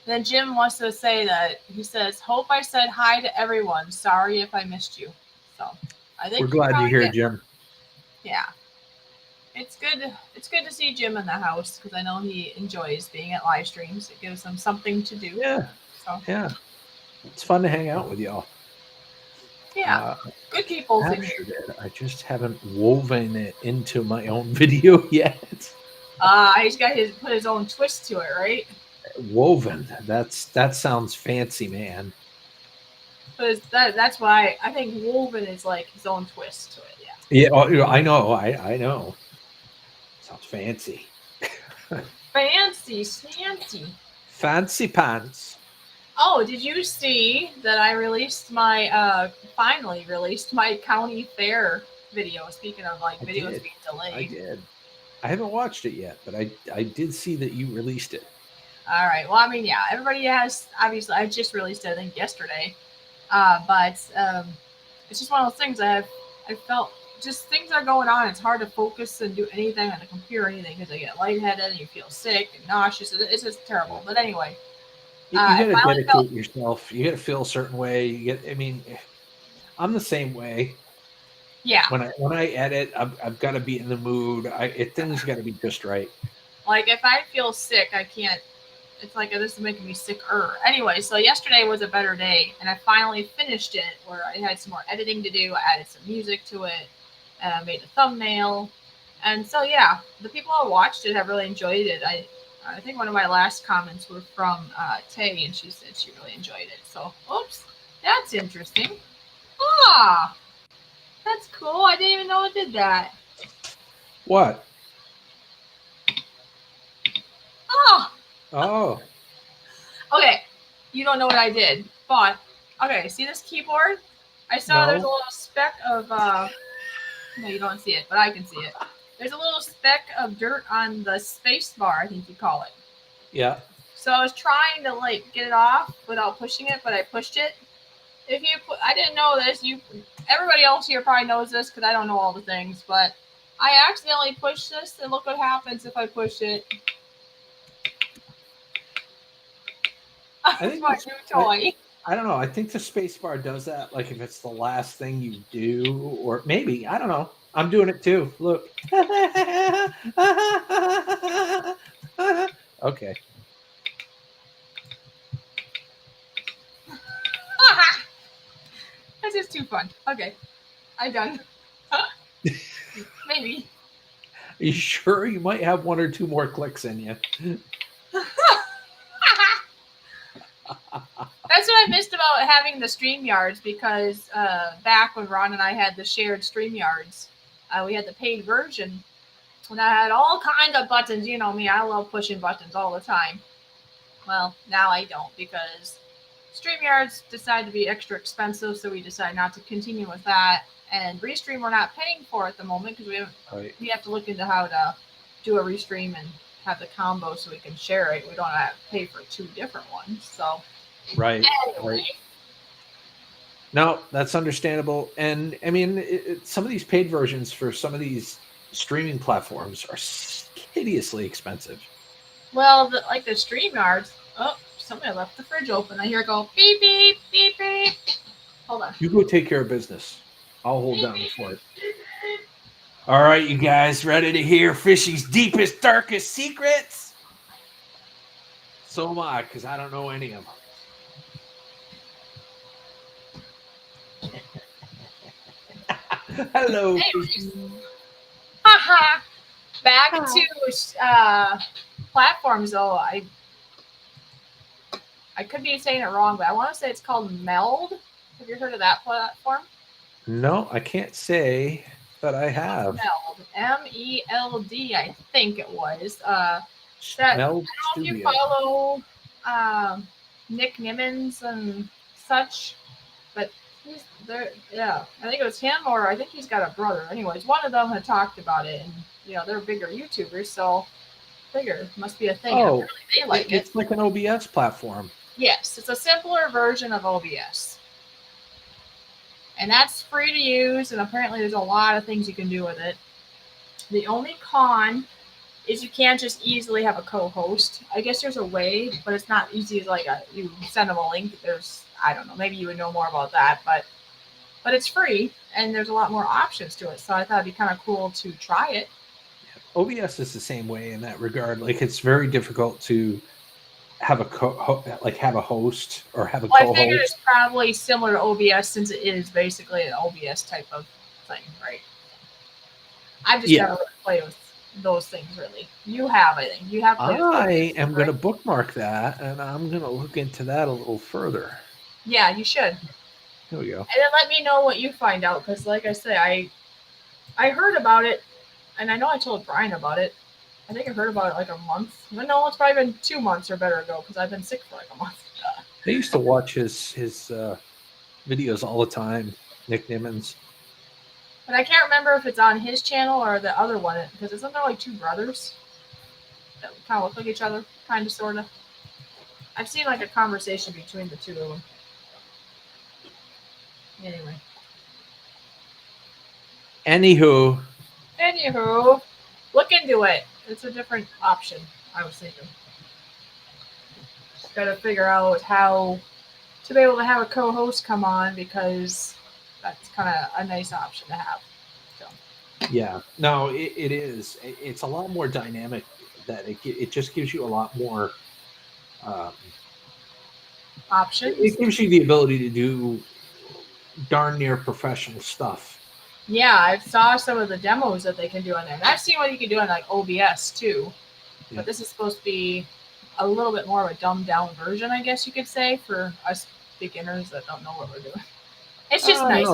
Then Jim wants to say that he says, "Hope I said hi to everyone. Sorry if I missed you." So I We're think you glad you're probably here, did. Jim. Yeah, it's good. It's good to see Jim in the house because I know he enjoys being at live streams. It gives him something to do. Yeah, So yeah. It's fun to hang out with y'all. yeah, good people's in here. Captured it. I just haven't woven it into my own video yet. He's got put his own twist to it, right? Woven. That sounds fancy, man. Because that's why I think woven is like his own twist to it. Yeah. Yeah, I know. I know. Sounds fancy. Fancy, fancy. Fancy pants. Oh, did you see that I released my finally released my county fair video? Speaking of like videos being delayed. I did. I haven't watched it yet, but I did see that you released it. All right. Well, I mean, yeah, everybody has obviously. I just released it, I think, yesterday. But it's just one of those things. I felt just things are going on. It's hard to focus and do anything on the computer or anything because I get lightheaded and you feel sick and nauseous. It's just terrible. But anyway. You got to dedicate felt, yourself. You got to feel a certain way. I mean, I'm the same way. Yeah. When I edit, I've got to be in the mood. Things got to be just right. Like if I feel sick, I can't. It's like this is making me sicker. Anyway, so yesterday was a better day, and I finally finished it. Where I had some more editing to do. I added some music to it, and I made a thumbnail. And so yeah, the people who watched it have really enjoyed it. I think one of my last comments were from Tay, and she said she really enjoyed it. So, oops, that's interesting. Ah, that's cool. I didn't even know it did that. What? Oh. Okay, you don't know what I did, but okay. See this keyboard? I saw there's a little speck of. No, you don't see it, but I can see it. There's a little speck of dirt on the space bar, I think you call it. Yeah. So I was trying to like get it off without pushing it, but I pushed it. I didn't know this. Everybody else here probably knows this because I don't know all the things, but I accidentally pushed this, and look what happens if I push it. I think my new toy. I don't know. I think the space bar does that. Like if it's the last thing you do, or maybe I don't know. I'm doing it too. Look. Okay. This is too fun. Okay, I'm done. Maybe. Are you sure you might have one or two more clicks in you? That's what I missed about having the StreamYards because back when Ron and I had the shared StreamYards, we had the paid version, and I had all kinds of buttons. You know me, I love pushing buttons all the time. Well, now I don't because StreamYards decided to be extra expensive, so we decided not to continue with that. And Restream we're not paying for at the moment because we have to look into how to do a Restream and have the combo so we can share it. We don't have to pay for two different ones. So right. anyway. Right. No, that's understandable. And I mean, some of these paid versions for some of these streaming platforms are hideously expensive. Well, like the StreamYards. Oh, somebody left the fridge open. I hear it go beep beep beep beep. Hold on. You go take care of business. I'll hold down the fort. All right, you guys, ready to hear Fishy's deepest, darkest secrets? So am I, because I don't know any of them. Hello, Anyways, Fishy. haha. Back to platforms though. I could be saying it wrong, but I want to say it's called Meld. Have you heard of that platform? No, I can't say that I have. Meld. MELD, I think it was. That I don't Meld know if you Studio. follow Nick Nimmons and such, but he's there. Yeah, I think it was him, or I think he's got a brother. Anyways, one of them had talked about it, and they're bigger YouTubers, so figure must be a thing, and Oh, apparently they like it. it's like an OBS platform. Yes, it's a simpler version of OBS. And that's free to use, and apparently there's a lot of things you can do with it. The only con is you can't just easily have a co-host. I guess there's a way, but it's not easy as like you send them a link. I don't know, maybe you would know more about that, but it's free and there's a lot more options to it. So I thought it'd be kind of cool to try it. OBS is the same way in that regard. Like it's very difficult to have a have a host or have a Well, I co-host. figured it's probably similar to OBS since it is basically an OBS type of thing, right? I've just never really played with those things really. You have, I think. You have played with I OBS, am right? going to bookmark that, and I'm going to look into that a little further. Yeah, you should. Here we go. And then let me know what you find out, because like I say, I heard about it, and I know I told Brian about it. I think I heard about it like a month. No, it's probably been 2 months or better ago, because I've been sick for like a month. I used to watch his videos all the time, Nick Nimmons. But I can't remember if it's on his channel or the other one, because isn't there like two brothers that kind of look like each other, kind of, sort of? I've seen like a conversation between the two of them. Anywho, look into it. It's a different option, I was thinking. Just got to figure out how to be able to have a co-host come on, because that's kind of a nice option to have. So. Yeah, no, it is. It's a lot more dynamic. That it just gives you a lot more Options. It gives you the ability to do darn near professional stuff. Yeah, I saw some of the demos that they can do on there. And I've seen what you can do on like OBS too. Yeah. But this is supposed to be a little bit more of a dumbed down version, I guess you could say, for us beginners that don't know what we're doing. It's just nice.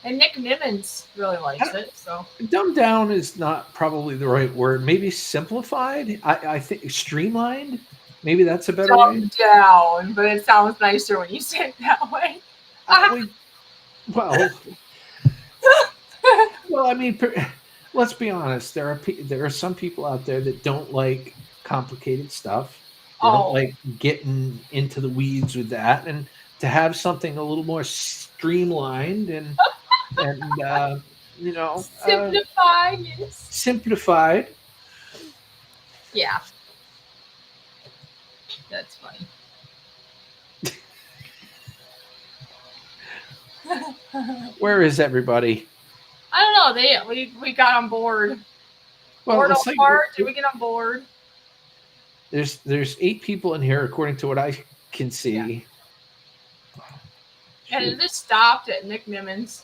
And Nick Nimmons really likes it. So dumbed down is not probably the right word. Maybe simplified. I think streamlined. Maybe that's a better way. Dumbed down, but it sounds nicer when you say it that way. Well, I mean, let's be honest. There are some people out there that don't like complicated stuff. They don't like getting into the weeds with that, and to have something a little more streamlined and simplified. Yes. Simplified. Yeah, that's funny. Where is everybody? I don't know. We got on board. Well, board apart. Did we get on board? There's 8 people in here, according to what I can see. Yeah. And it just stopped at Nick Nimmons.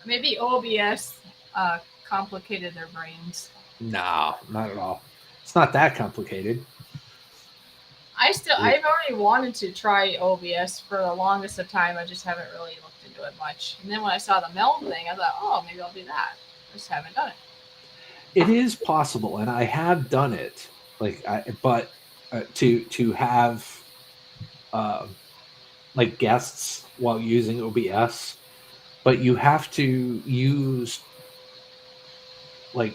Maybe OBS complicated their brains. No, not at all. It's not that complicated. I've already wanted to try OBS for the longest of time. I just haven't really looked into it much. And then when I saw the Meld thing, I thought, oh, maybe I'll do that. I just haven't done it. It is possible, and I have done it. To have like guests while using OBS, but you have to use like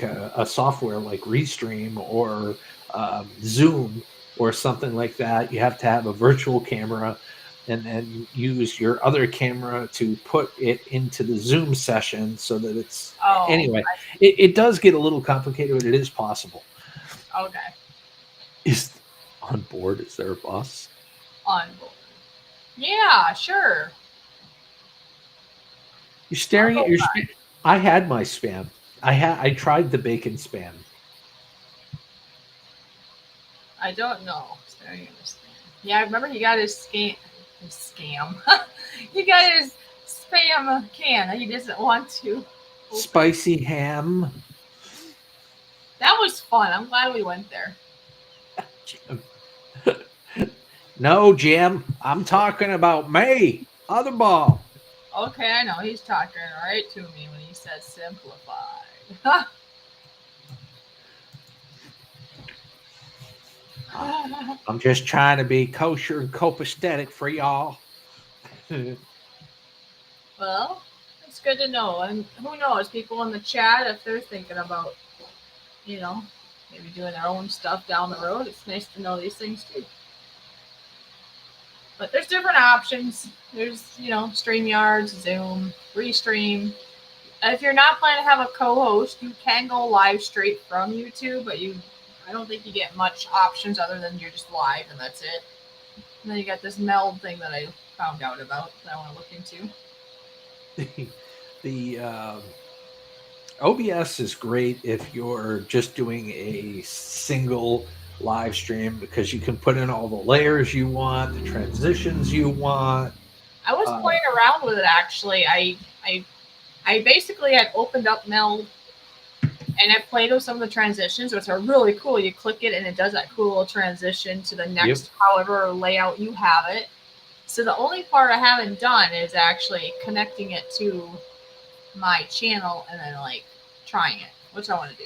a software like Restream or Zoom or something like that. You have to have a virtual camera and then use your other camera to put it into the Zoom session so that it's anyway. It does get a little complicated, but it is possible. Okay. Is on board? Is there a bus? On board. Yeah, sure. You're I'll staring at go your by. spam. I had my spam. I tried the bacon spam. I don't know. Staring at his spam. Yeah, I remember he got his scam. He got his spam can that he doesn't want to open. Spicy ham. That was fun. I'm glad we went there. No, Jim. I'm talking about me. Other ball. Okay, I know he's talking right to me when he says simplified. I'm just trying to be kosher and copacetic for y'all. Well, it's good to know. And who knows, people in the chat, if they're thinking about, you know, maybe doing their own stuff down the road, it's nice to know these things too. But there's different options. There's, StreamYards, Zoom, Restream. If you're not planning to have a co-host, you can go live straight from YouTube, but I don't think you get much options other than you're just live and that's it. And then you got this meld thing that I found out about that I want to look into. The OBS is great if you're just doing a single live stream because you can put in all the layers you want, the transitions you want. I was playing around with it actually. I basically had opened up Meld and I played with some of the transitions, which are really cool. You click it and it does that cool little transition to the next however layout you have it. So the only part I haven't done is actually connecting it to my channel and then trying it, which I want to do.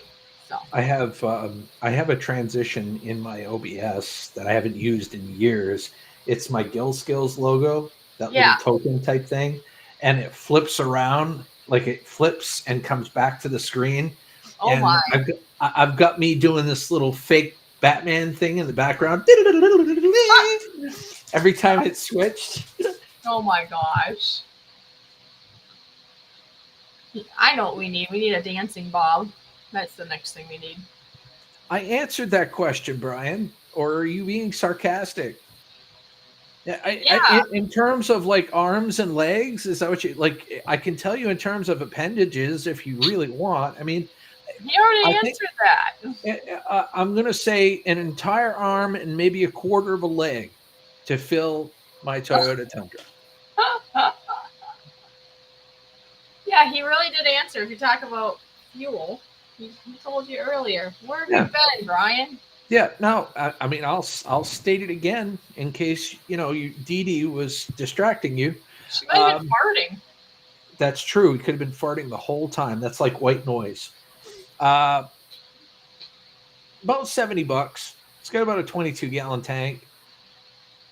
So I have a transition in my OBS that I haven't used in years. It's my Skillz logo, that little token type thing, and it flips around, like it flips and comes back to the screen. Oh and my! I've got me doing this little fake Batman thing in the background every time it switched. Oh my gosh! I know what we need. We need a dancing Bob. That's the next thing we need. I answered that question, Brian. Or are you being sarcastic? In terms of like arms and legs, is that what you like? I can tell you in terms of appendages if you really want. I mean, he already answered that. I'm going to say an entire arm and maybe a quarter of a leg to fill my Toyota Tundra. Yeah, he really did answer. If you talk about fuel, he told you earlier. Where have you been, Brian? Yeah, no, I mean, I'll state it again in case Dee Dee was distracting you. She might have been farting. That's true. He could have been farting the whole time. That's like white noise. About $70. It's got about a 22-gallon tank.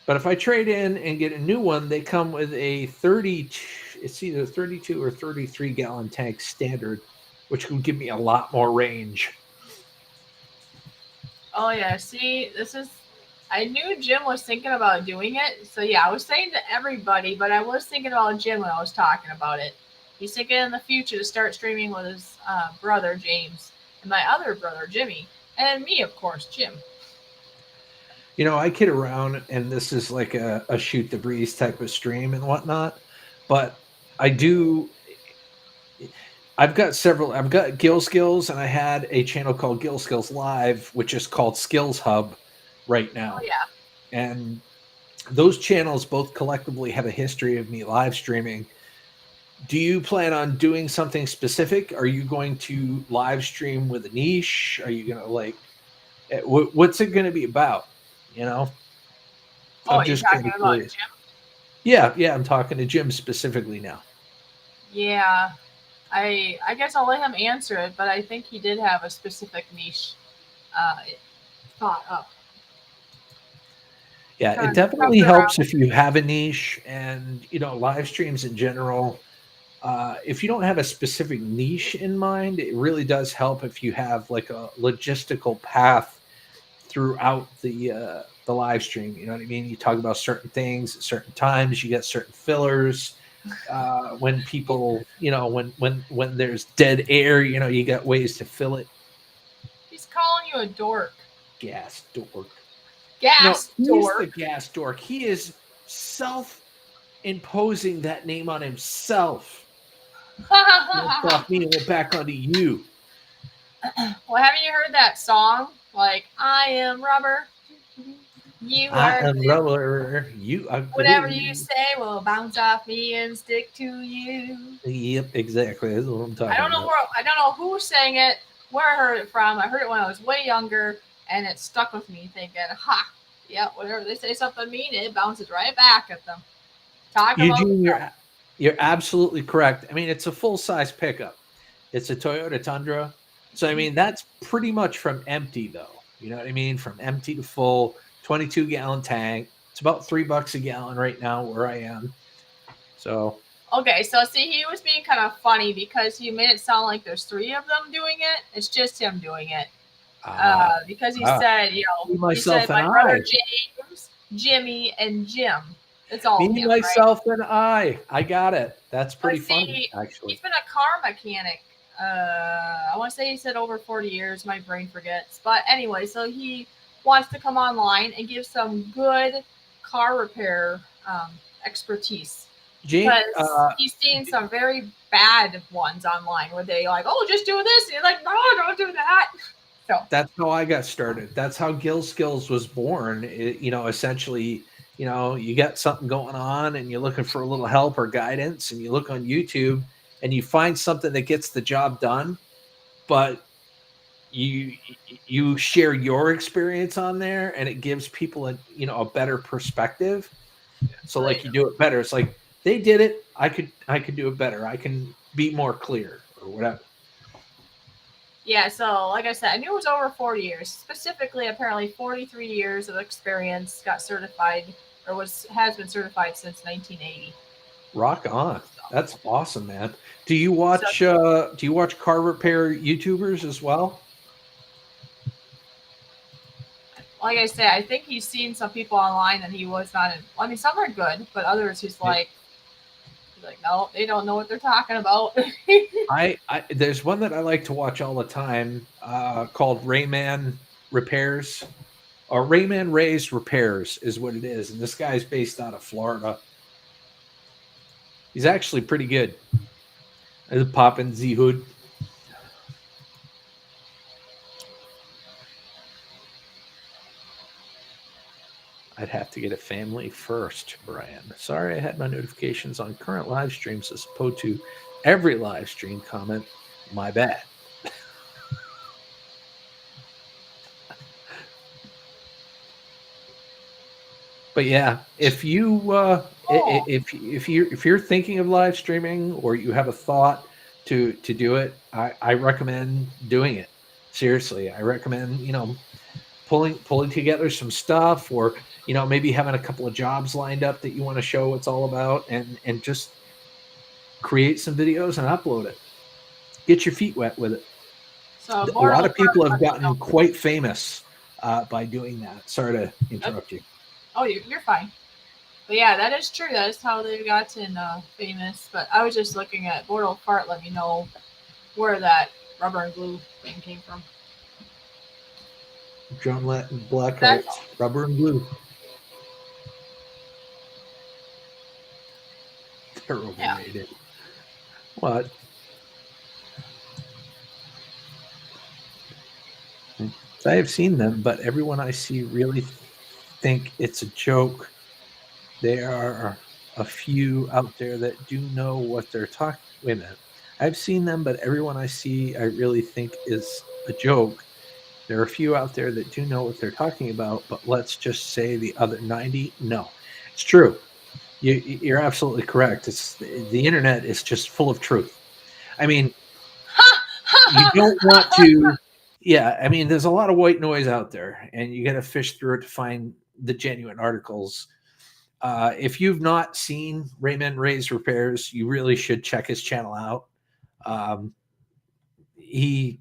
But if I trade in and get a new one, they come with a 32. It's either 32 or 33-gallon tank standard, which would give me a lot more range. Oh yeah, see, I knew Jim was thinking about doing it. So yeah, I was saying to everybody, but I was thinking about Jim when I was talking about it. He's thinking in the future to start streaming with his brother, James, and my other brother, Jimmy, and me, of course, Jim. I kid around, and this is like a shoot the breeze type of stream and whatnot, but I've got Skillz, and I had a channel called Skillz Live, which is called Skillz Hub right now. Oh, yeah. And those channels both collectively have a history of me live streaming. Do you plan on doing something specific? Are you going to live stream with a niche? Are you going to what's it going to be about? Oh, I'm you're talking about Jim? Yeah, I'm talking to Jim specifically now. Yeah, I guess I'll let him answer it, but I think he did have a specific niche thought up. Yeah, it definitely helps if you have a niche, and live streams in general. If you don't have a specific niche in mind, it really does help if you have like a logistical path throughout the live stream. You know what I mean? You talk about certain things at certain times. You get certain fillers. When people, when there's dead air, you got ways to fill it. He's calling you a dork. Gas dork. Dork. He's the gas dork. He is imposing that name on himself. Left off me and went back onto you. Well, haven't you heard that song? Like, I am rubber, you I are am glue. rubber, you are Whatever you glue. say will bounce off me and stick to you. Yep, exactly. That's what I'm I talking don't know about. where I don't know who sang it, where I heard it from. I heard it when I was way younger, and it stuck with me. Thinking, ha, yeah, whenever they say something mean, it bounces right back at them. Talk about Eugene, you're absolutely correct. I mean, it's a full size pickup. It's a Toyota Tundra. So I mean, that's pretty much from empty though. You know what I mean? From empty to full, 22-gallon tank. It's about $3 a gallon right now where I am. So Okay, so see, he was being kind of funny because he made it sound like there's three of them doing it. It's just him doing it. uh, Because he uh said, me, he said myself, and my brother I. James, Jimmy, and Jim. It's all Me, him, right? myself, and I. I got it. That's But pretty funny, see, actually. he's been a car mechanic. I want to say he said over 40 years. My brain forgets. But anyway, so he wants to come online and give some good car repair expertise James, because he's seen some very bad ones online where they like, oh, just do this, and you're like, no, don't do that. So that's how I got started. That's how Skillz was born. Essentially, you got something going on and you're looking for a little help or guidance, and you look on YouTube and you find something that gets the job done, but you you share your experience on there, and it gives people a better perspective. So there you like you go. do it better. It's like they did it. I could do it better. I can be more clear or whatever. Yeah, so like I said, I knew it was over 40 years. Specifically, apparently 43 years of experience, got certified or was has been certified since 1980. Rock on. So, That's awesome, man. so Do you watch car repair YouTubers as well? like I said, I think he's seen some people online and he was not in. I mean, some are good, but others he's like, no, they don't know what they're talking about. I there's one that I like to watch all the time, called Rayman Repairs, or Rayman Ray's Repairs is what it is, and this guy's based out of Florida. He's actually pretty good. Poppin' Z Hood. I'd have to get a family first, Brian. Sorry, I had my notifications on current live streams as opposed to every live stream comment. My bad. But yeah, if you Oh, if you're thinking of live streaming or you have a thought to do it, I recommend doing it. Seriously, I recommend pulling together some stuff, or maybe having a couple of jobs lined up that you want to show what's all about, and just create some videos and upload it. Get your feet wet with it. so A lot Mortal of people Kombat, have let me know. gotten quite famous by doing that. Sorry to Uh, interrupt you. Oh, you're fine. But yeah, that is true. That is how they've gotten famous. But I was just looking at Mortal Fart. Let me know where that rubber and glue thing came from. John Latin Black That's all. Arts, Rubber and Blue. They're Yeah. overrated. What? I have seen them, but everyone I see really think it's a joke. There are a few out there that do know what they're talking. Wait a minute. I've seen them, but everyone I see, I really think is a joke. There are a few out there that do know what they're talking about, but let's just say the other 90, no. It's true. You're absolutely correct. The internet is just full of truth. I mean, you don't want to. Yeah, I mean, there's a lot of white noise out there, and you got to fish through it to find the genuine articles. If you've not seen Raymond Ray's Repairs, you really should check his channel out. Um, he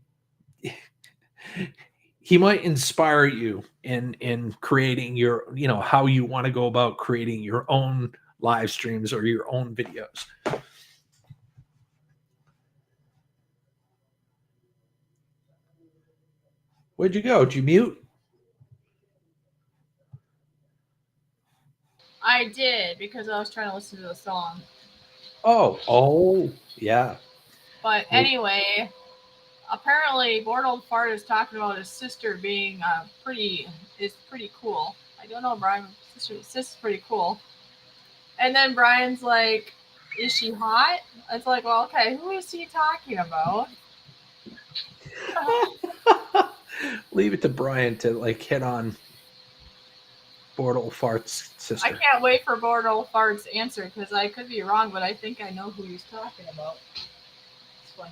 he might inspire you in creating your, how you want to go about creating your own live streams or your own videos. Where'd you go? Did you mute? I did because I was trying to listen to the song. Oh, yeah. But anyway, apparently, Bordeaux Fart is talking about his sister being pretty cool. I don't know, Brian. Sister's pretty cool. And then Brian's like, "Is she hot?" It's like, well, okay, who is he talking about? Leave it to Brian to like hit on Bortle Fart's I sister. can't wait for Bordeaux Fart's answer because I could be wrong, but I think I know who he's talking about. It's funny.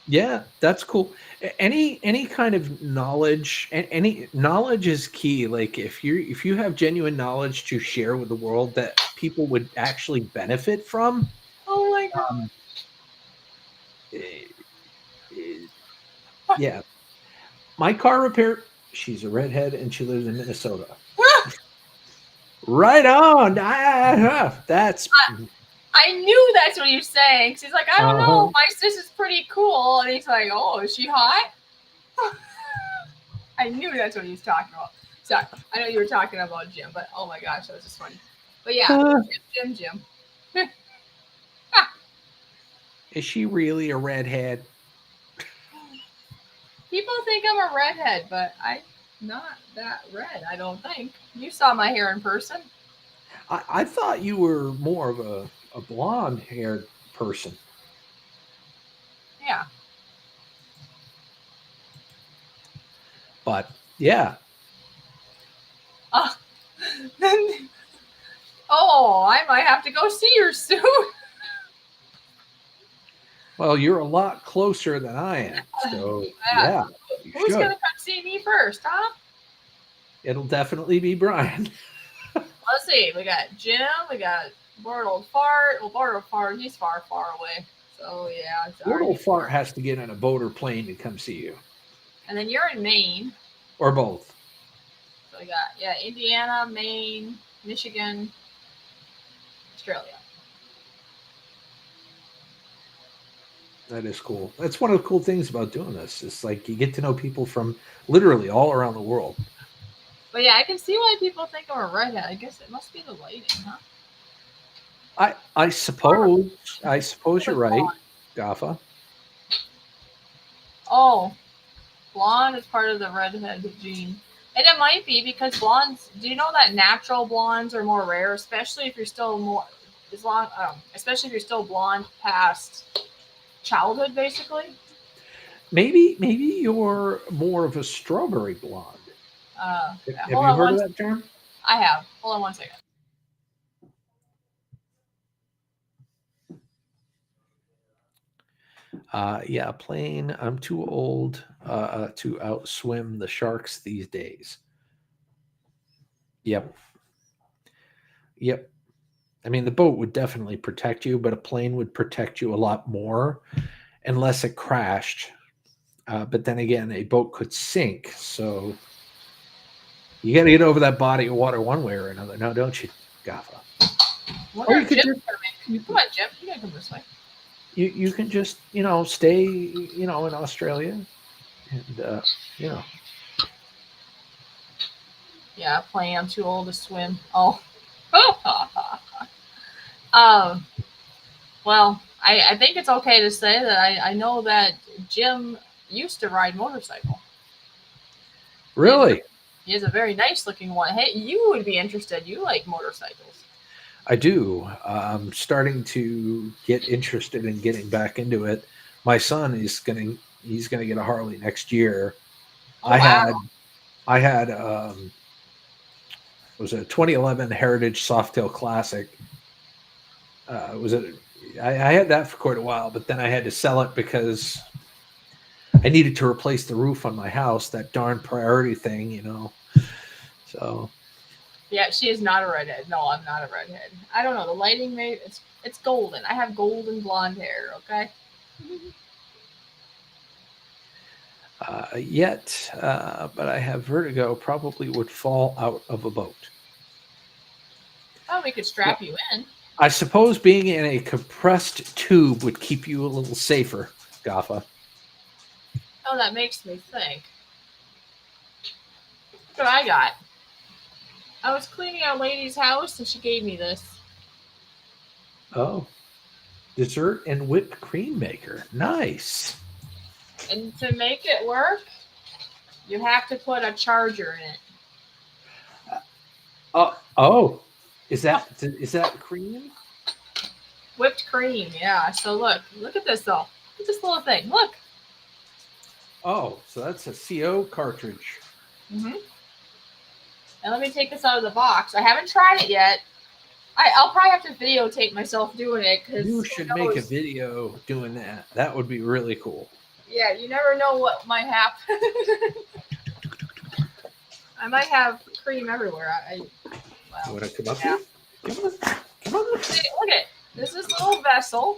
Yeah, that's cool. Any kind of knowledge, any knowledge is key. Like if you have genuine knowledge to share with the world that people would actually benefit from, Oh my god. um, eh, eh, yeah. My car repair. She's a redhead and she lives in Minnesota. Right on. That's I knew that's what he was saying. She's like, I don't know, uh-huh. my sister's pretty cool. And he's like, oh, is she hot? I knew that's what he was talking about. Sorry, I know you were talking about Jim, but oh my gosh, that was just funny. But yeah, Uh, Jim. is she really a redhead? People think I'm a redhead, but I'm not that red, I don't think. You saw my hair in person. I thought you were more of a blonde haired person. Yeah. But yeah. Uh, then, oh, I might have to go see her soon. Well, you're a lot closer than I am. So Yeah. yeah, you Who's should. gonna come see me first, huh? It'll definitely be Brian. Let's see. We got Jim. We got Bortle Fart. Well, Bortle Fart, he's far away. So yeah, Little sorry. fart has to get on a boat or plane to come see you. And then you're in Maine. Or both. So we got Indiana, Maine, Michigan, Australia. That is cool. That's one of the cool things about doing this. It's like you get to know people from literally all around the world. But yeah, I can see why people think I'm a redhead. I guess it must be the lighting, huh? I suppose you're right, Blonde. Gaffa. Oh, blonde is part of the redhead gene. And it might be because blondes. Do you know that natural blondes are more rare, especially if you're still especially if you're still blonde past childhood, basically. Maybe you're more of a strawberry blonde. Yeah, Have hold you on heard one. of that term? I have. Hold on one second. Yeah, plain. I'm too old to outswim the sharks these days. Yep, yep. I mean, the boat would definitely protect you, but a plane would protect you a lot more unless it crashed. But then again, a boat could sink. So you got to get over that body of water one way or another, now, don't you, Gaffa? Wonder Or you if could Jim's just coming. Come on, Jim. You gotta come this way. you can just stay in Australia and you know Yeah, playing. I'm too old to swim. Oh. um. Well, I think it's okay to say that I know that Jim used to ride motorcycle. He has a really. he has a very nice looking one. Hey, you would be interested. You like motorcycles. I do. I'm starting to get interested in getting back into it. My son is he's gonna get a Harley next year. Oh I wow. had I had it was a 2011 Heritage Softail Classic. It was I had that for quite a while, but then I had to sell it because I needed to replace the roof on my house. That darn priority thing. So Yeah, she is not a redhead. No, I'm not a redhead. I don't know. The lighting made it's golden. I have golden blonde hair. Okay. but I have vertigo. Probably would fall out of a boat. Oh, we could strap you in. I suppose being in a compressed tube would keep you a little safer, Gaffa. Oh, that makes me think. What I got? I was cleaning a lady's house and she gave me this. Oh, dessert and whipped cream maker. Nice. And to make it work, you have to put a charger in it. Oh, is that cream? Whipped cream, yeah. So look at this though. Look at this little thing. Look. Oh, so that's a CO cartridge. hmm And let me take this out of the box. I haven't tried it yet. I'll probably have to videotape myself doing it because You should make a video doing that. That would be really cool. Yeah, you never know what might happen. I might have cream everywhere. You want to come up yeah. here? Come on. See, look at it. This is a little vessel,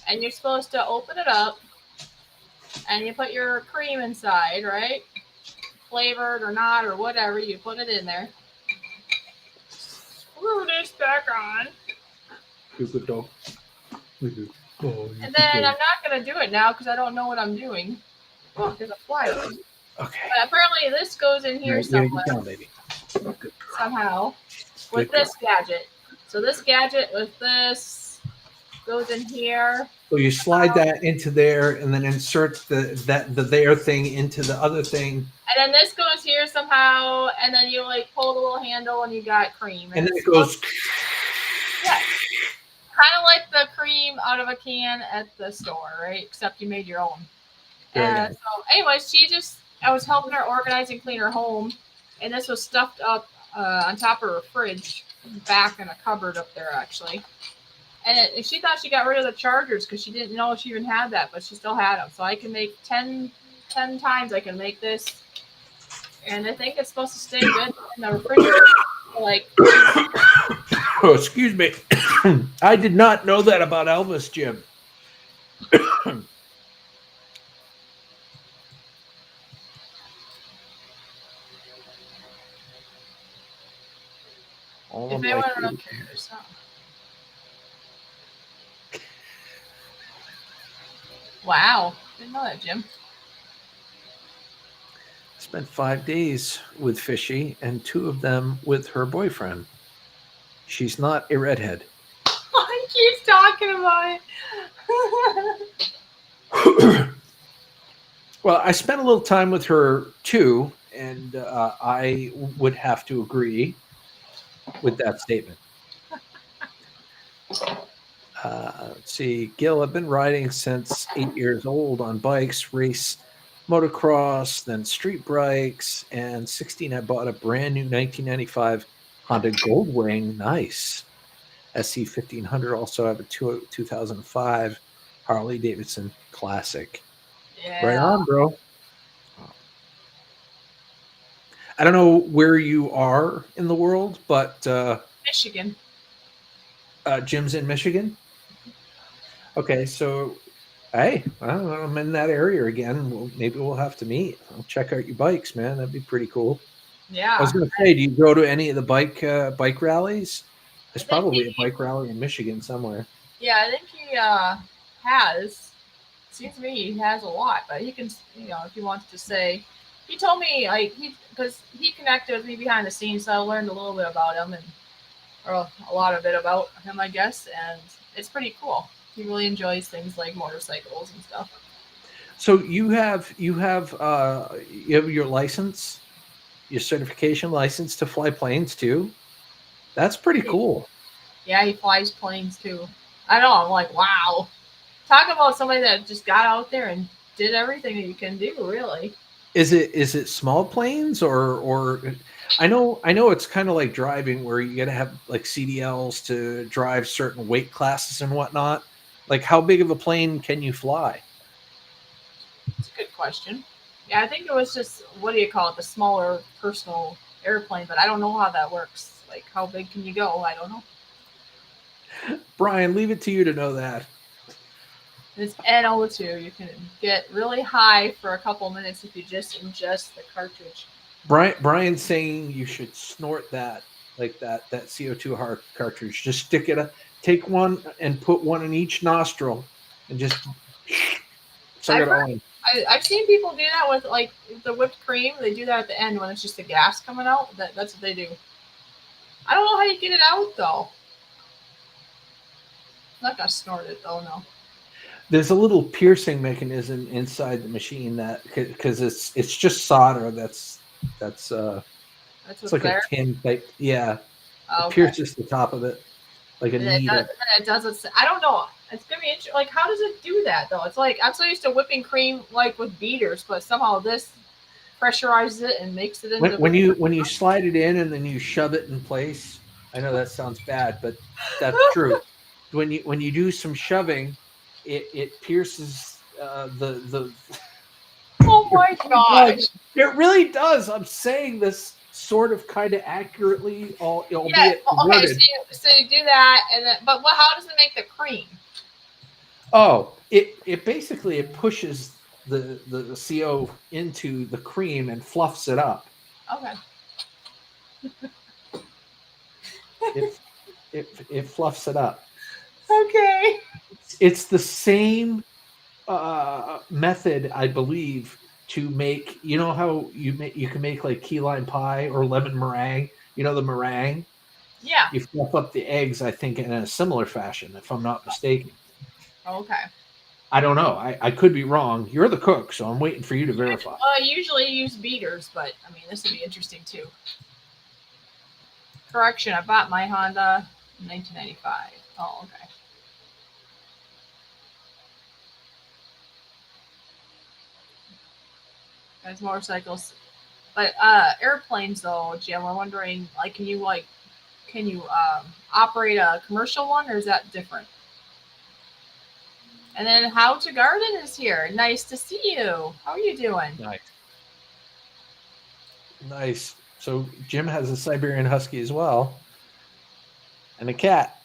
and you're supposed to open it up, and you put your cream inside, right? Flavored or not, or whatever, you put it in there. Screw this back on. Good dog. And then I'm not going to do it now because I don't know what I'm doing. Well, there's a fly. Okay. But apparently this goes in here somewhere. Down, baby. Somehow. With this gadget. So this gadget with this goes in here. So you slide that into there and then insert the there thing into the other thing. And then this goes here somehow, and then you like pull the little handle and you got cream. And then it goes. Yeah. Kind of like the cream out of a can at the store, right? Except you made your own. And so, anyways, I was helping her organize and clean her home, and this was stuffed up on top of her fridge, back in a cupboard up there, actually. And she thought she got rid of the chargers because she didn't know she even had that, but she still had them. So I can make 10 times I can make this. And I think it's supposed to stay good in the refrigerator. Like, oh, excuse me. I did not know that about Elvis, Jim. if anyone don't care, so. Wow. Didn't know that, Jim. Spent 5 days with Fishy and 2 of them with her boyfriend. She's not a redhead. He keeps talking about it. Well, I spent a little time with her too, and I would have to agree with that statement. Let's see, Gil, I've been riding since 8 years old on bikes, race motocross, then street bikes, and 16 I bought a brand new 1995 Honda Goldwing. Nice. SC 1500. Also have a 2005 Harley Davidson Classic. Yeah. Right on, bro. I don't know where you are in the world, but Michigan. Jim's in Michigan. Okay, so hey, I'm in that area again. Maybe we'll have to meet. I'll check out your bikes, man. That'd be pretty cool. Yeah. I was going to say, do you go to any of the bike rallies? There's probably a bike rally in Michigan somewhere. Yeah, I think he has. Seems to me he has a lot, but he can, if he wants to say. He told me, because he connected with me behind the scenes, so I learned a little bit about him, or a lot of it about him, I guess, and it's pretty cool. He really enjoys things like motorcycles and stuff. So you have your license, your certification license to fly planes too. That's pretty cool. Yeah, he flies planes too. I know. I'm like, wow. Talk about somebody that just got out there and did everything that you can do. Really. Is it small planes or? I know it's kind of like driving where you got to have like CDLs to drive certain weight classes and whatnot. Like, how big of a plane can you fly? It's a good question. Yeah, I think it was just, what do you call it? The smaller personal airplane, but I don't know how that works. Like, how big can you go? I don't know. Brian, leave it to you to know that. It's NO2. You can get really high for a couple minutes if you just ingest the cartridge. Brian's saying you should snort that, like that CO2 cartridge. Just stick it up, take one and put one in each nostril and just suck it on. I've seen people do that with like the whipped cream. They do that at the end when it's just the gas coming out. That's what they do. I don't know how you get it out though. I'm not gonna snort it though. No. There's a little piercing mechanism inside the machine that because it's just solder that's That's it's what's like a there. tin type. Yeah, Oh, it okay. pierces the top of it like a And it does. needle. It doesn't. I don't know. It's gonna be interesting. Like, how does it do that though? It's like I'm so used to whipping cream like with beaters, but somehow this pressurizes it and makes it into whipped When you slide it in and then you shove it in place. I know that sounds bad, but that's true. When you do some shoving, it pierces the Oh It my really gosh. does. It really does. I'm saying this sort of kind of accurately, Yeah. albeit Well, okay. worded. So you do that, and then, but what? How does it make the cream? Oh, it basically it pushes the CO into the cream and fluffs it up. Okay. It it fluffs it up. Okay. It's the same method, I believe, to make. You know how you can make like key lime pie or lemon meringue. You know the meringue. Yeah. You fluff up the eggs, I think, in a similar fashion, if I'm not mistaken. Okay. I don't know. I could be wrong. You're the cook, so I'm waiting for you to verify. I usually use beaters, but I mean this would be interesting too. Correction, I bought my Honda in 1995. Oh, okay. Guys, motorcycles. But airplanes though, Jim, we're wondering like can you operate a commercial one or is that different? And then How to Garden is here. Nice to see you. How are you doing? Nice. Nice. So Jim has a Siberian Husky as well, and a cat.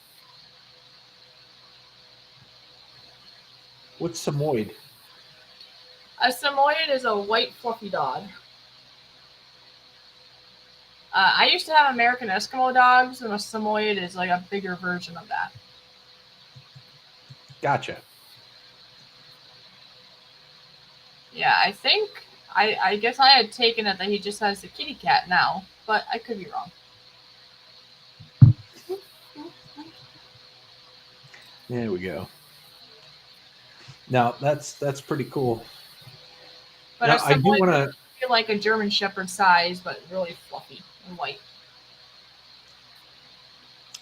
What's Samoyed? A Samoyed is a white fluffy dog. I used to have American Eskimo dogs, and a Samoyed is like a bigger version of that. Gotcha. Yeah, I think I guess I had taken it that he just has the kitty cat now, but I could be wrong. There we go. Now that's pretty cool. But Now a I do Samoyed want would to. be like a German Shepherd size, but really fluffy and white.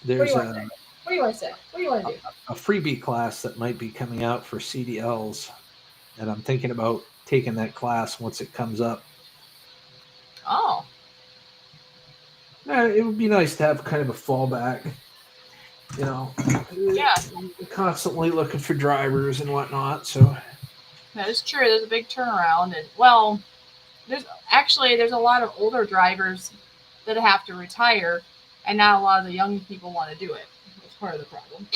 What do There's you want to say? What do you want to say? What do you want to do? a freebie class that might be coming out for CDLs, and I'm thinking about taking that class once it comes up. Oh, It would be nice to have kind of a fallback. You know, yeah, constantly looking for drivers and whatnot. So that is true. There's a big turnaround, and well, there's a lot of older drivers that have to retire, and not a lot of the young people want to do it. That's part of the problem.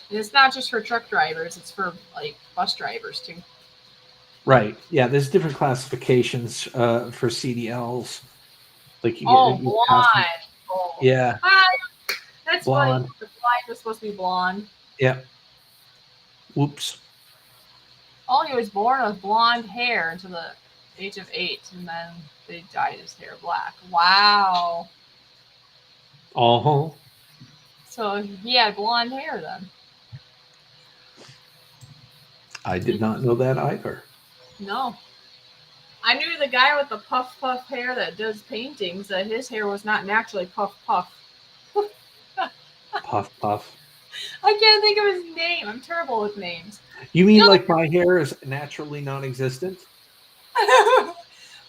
And it's not just for truck drivers; it's for like bus drivers too. right, yeah, there's different classifications for CDLs. Like Oh, you have to, blonde. Oh, yeah, hi. That's funny. blonde. The blind was supposed to be blonde. Yeah. Whoops. Oh, he was born with blonde hair until the age of 8, and then they dyed his hair black. Wow. Uh-huh. So he had blonde hair then. I did not know that either. No. I knew the guy with the puff puff hair that does paintings, that his hair was not naturally puff puff. Puff puff. I can't think of his name. I'm terrible with names. You mean No. like my hair is naturally non-existent?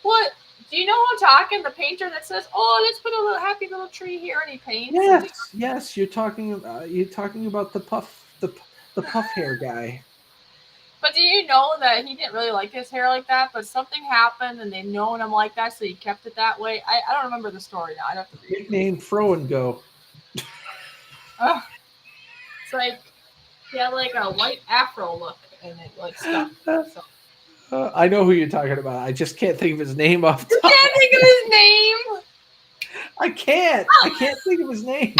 What? Do you know who I'm talking? The painter that says, "Oh, let's put a little happy little tree here," and he paints. Yes, yes. You're talking about the puff hair guy. But do you know that he didn't really like his hair like that? But something happened, and they've known him like that, so he kept it that way. I don't remember the story now. I'd have to read it. Nickname Fro and Go. It's like he had like a white afro look, and it like stuck. So. I know who you're talking about. I just can't think of his name off. You can't think of his name. I can't. I can't think of his name.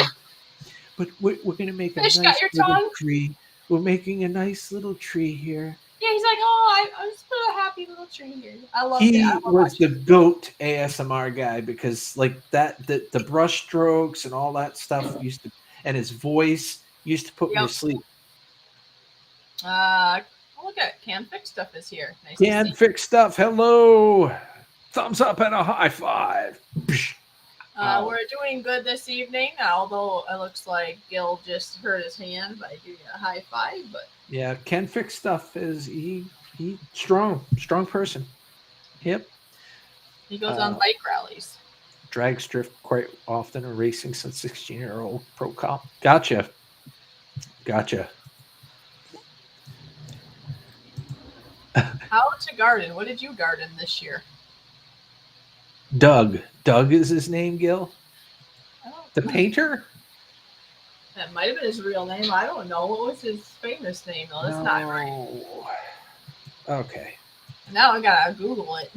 But we're gonna make a Fish got nice your little tongue? tree. We're making a nice little tree here. Yeah, he's like, oh, I just put a happy little tree here. I loved it. I He love was the watching. goat ASMR guy because like the brush strokes and all that stuff used to, and his voice used to put me to Yep. sleep. Look at Can Fix Stuff is here. Nice to Can see. fix stuff. Hello. Thumbs up and a high five. Psh. Ow. We're doing good this evening, although it looks like Gil just hurt his hand by giving a high five. But Yeah, Can fix stuff is he strong person. Yep. he goes on Uh, bike rallies. drag strip quite often and racing since 16-year-old pro cop. Gotcha. How to garden? What did you garden this year? Doug is his name, Gil? I The don't. painter? That might have been his real name. I don't know. What was his famous name though? That's not right. No. Okay. Now I gotta Google it.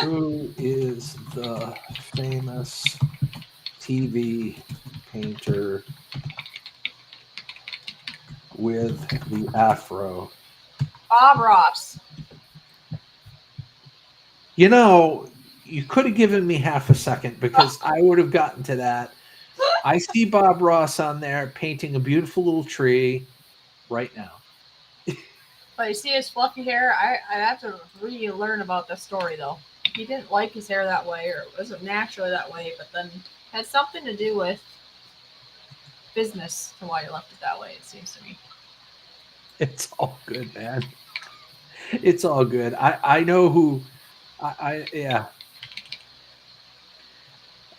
Who is the famous TV painter with the afro? Bob Ross. You know, you could have given me half a second because I would have gotten to that. I see Bob Ross on there painting a beautiful little tree right now. But you see his fluffy hair. I have to relearn about the story though. He didn't like his hair that way, or it wasn't naturally that way. But then had something to do with business to why he left it that way. It seems to me. It's all good, man. It's all good. I know who. Yeah.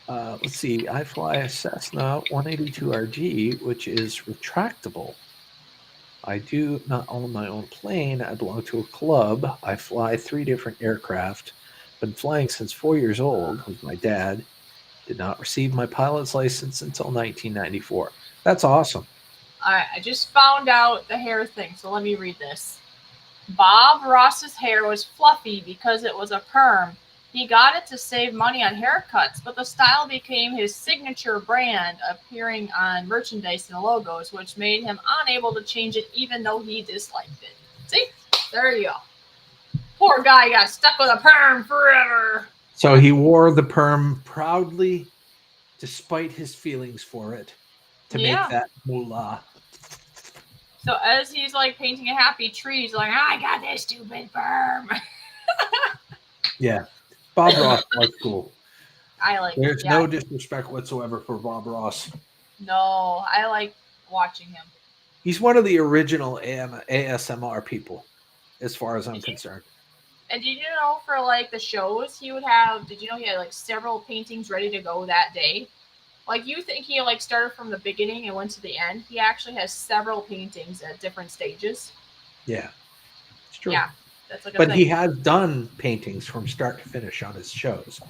Let's see. I fly a Cessna 182RG, which is retractable. I do not own my own plane. I belong to a club. I fly 3 different aircraft. Been flying since 4 years old with my dad. Did not receive my pilot's license until 1994. That's awesome. All right, I just found out the hair thing, so let me read this. Bob Ross's hair was fluffy because it was a perm. He got it to save money on haircuts, but the style became his signature brand, appearing on merchandise and logos, which made him unable to change it even though he disliked it. See? There you go. Poor guy got stuck with a perm forever. So he wore the perm proudly, despite his feelings for it, to make Yeah. that moolah. So as he's like painting a happy tree, he's like, I got this stupid perm. Yeah. Bob Ross was cool. I like There's yeah. no disrespect whatsoever for Bob Ross. No, I like watching him. He's one of the original ASMR people, as far as I'm concerned. And did you know for like the shows he would have? Did you know he had like several paintings ready to go that day? Like you think he like started from the beginning and went to the end? He actually has several paintings at different stages. Yeah, it's true. Yeah, that's like a But thing. he has done paintings from start to finish on his shows.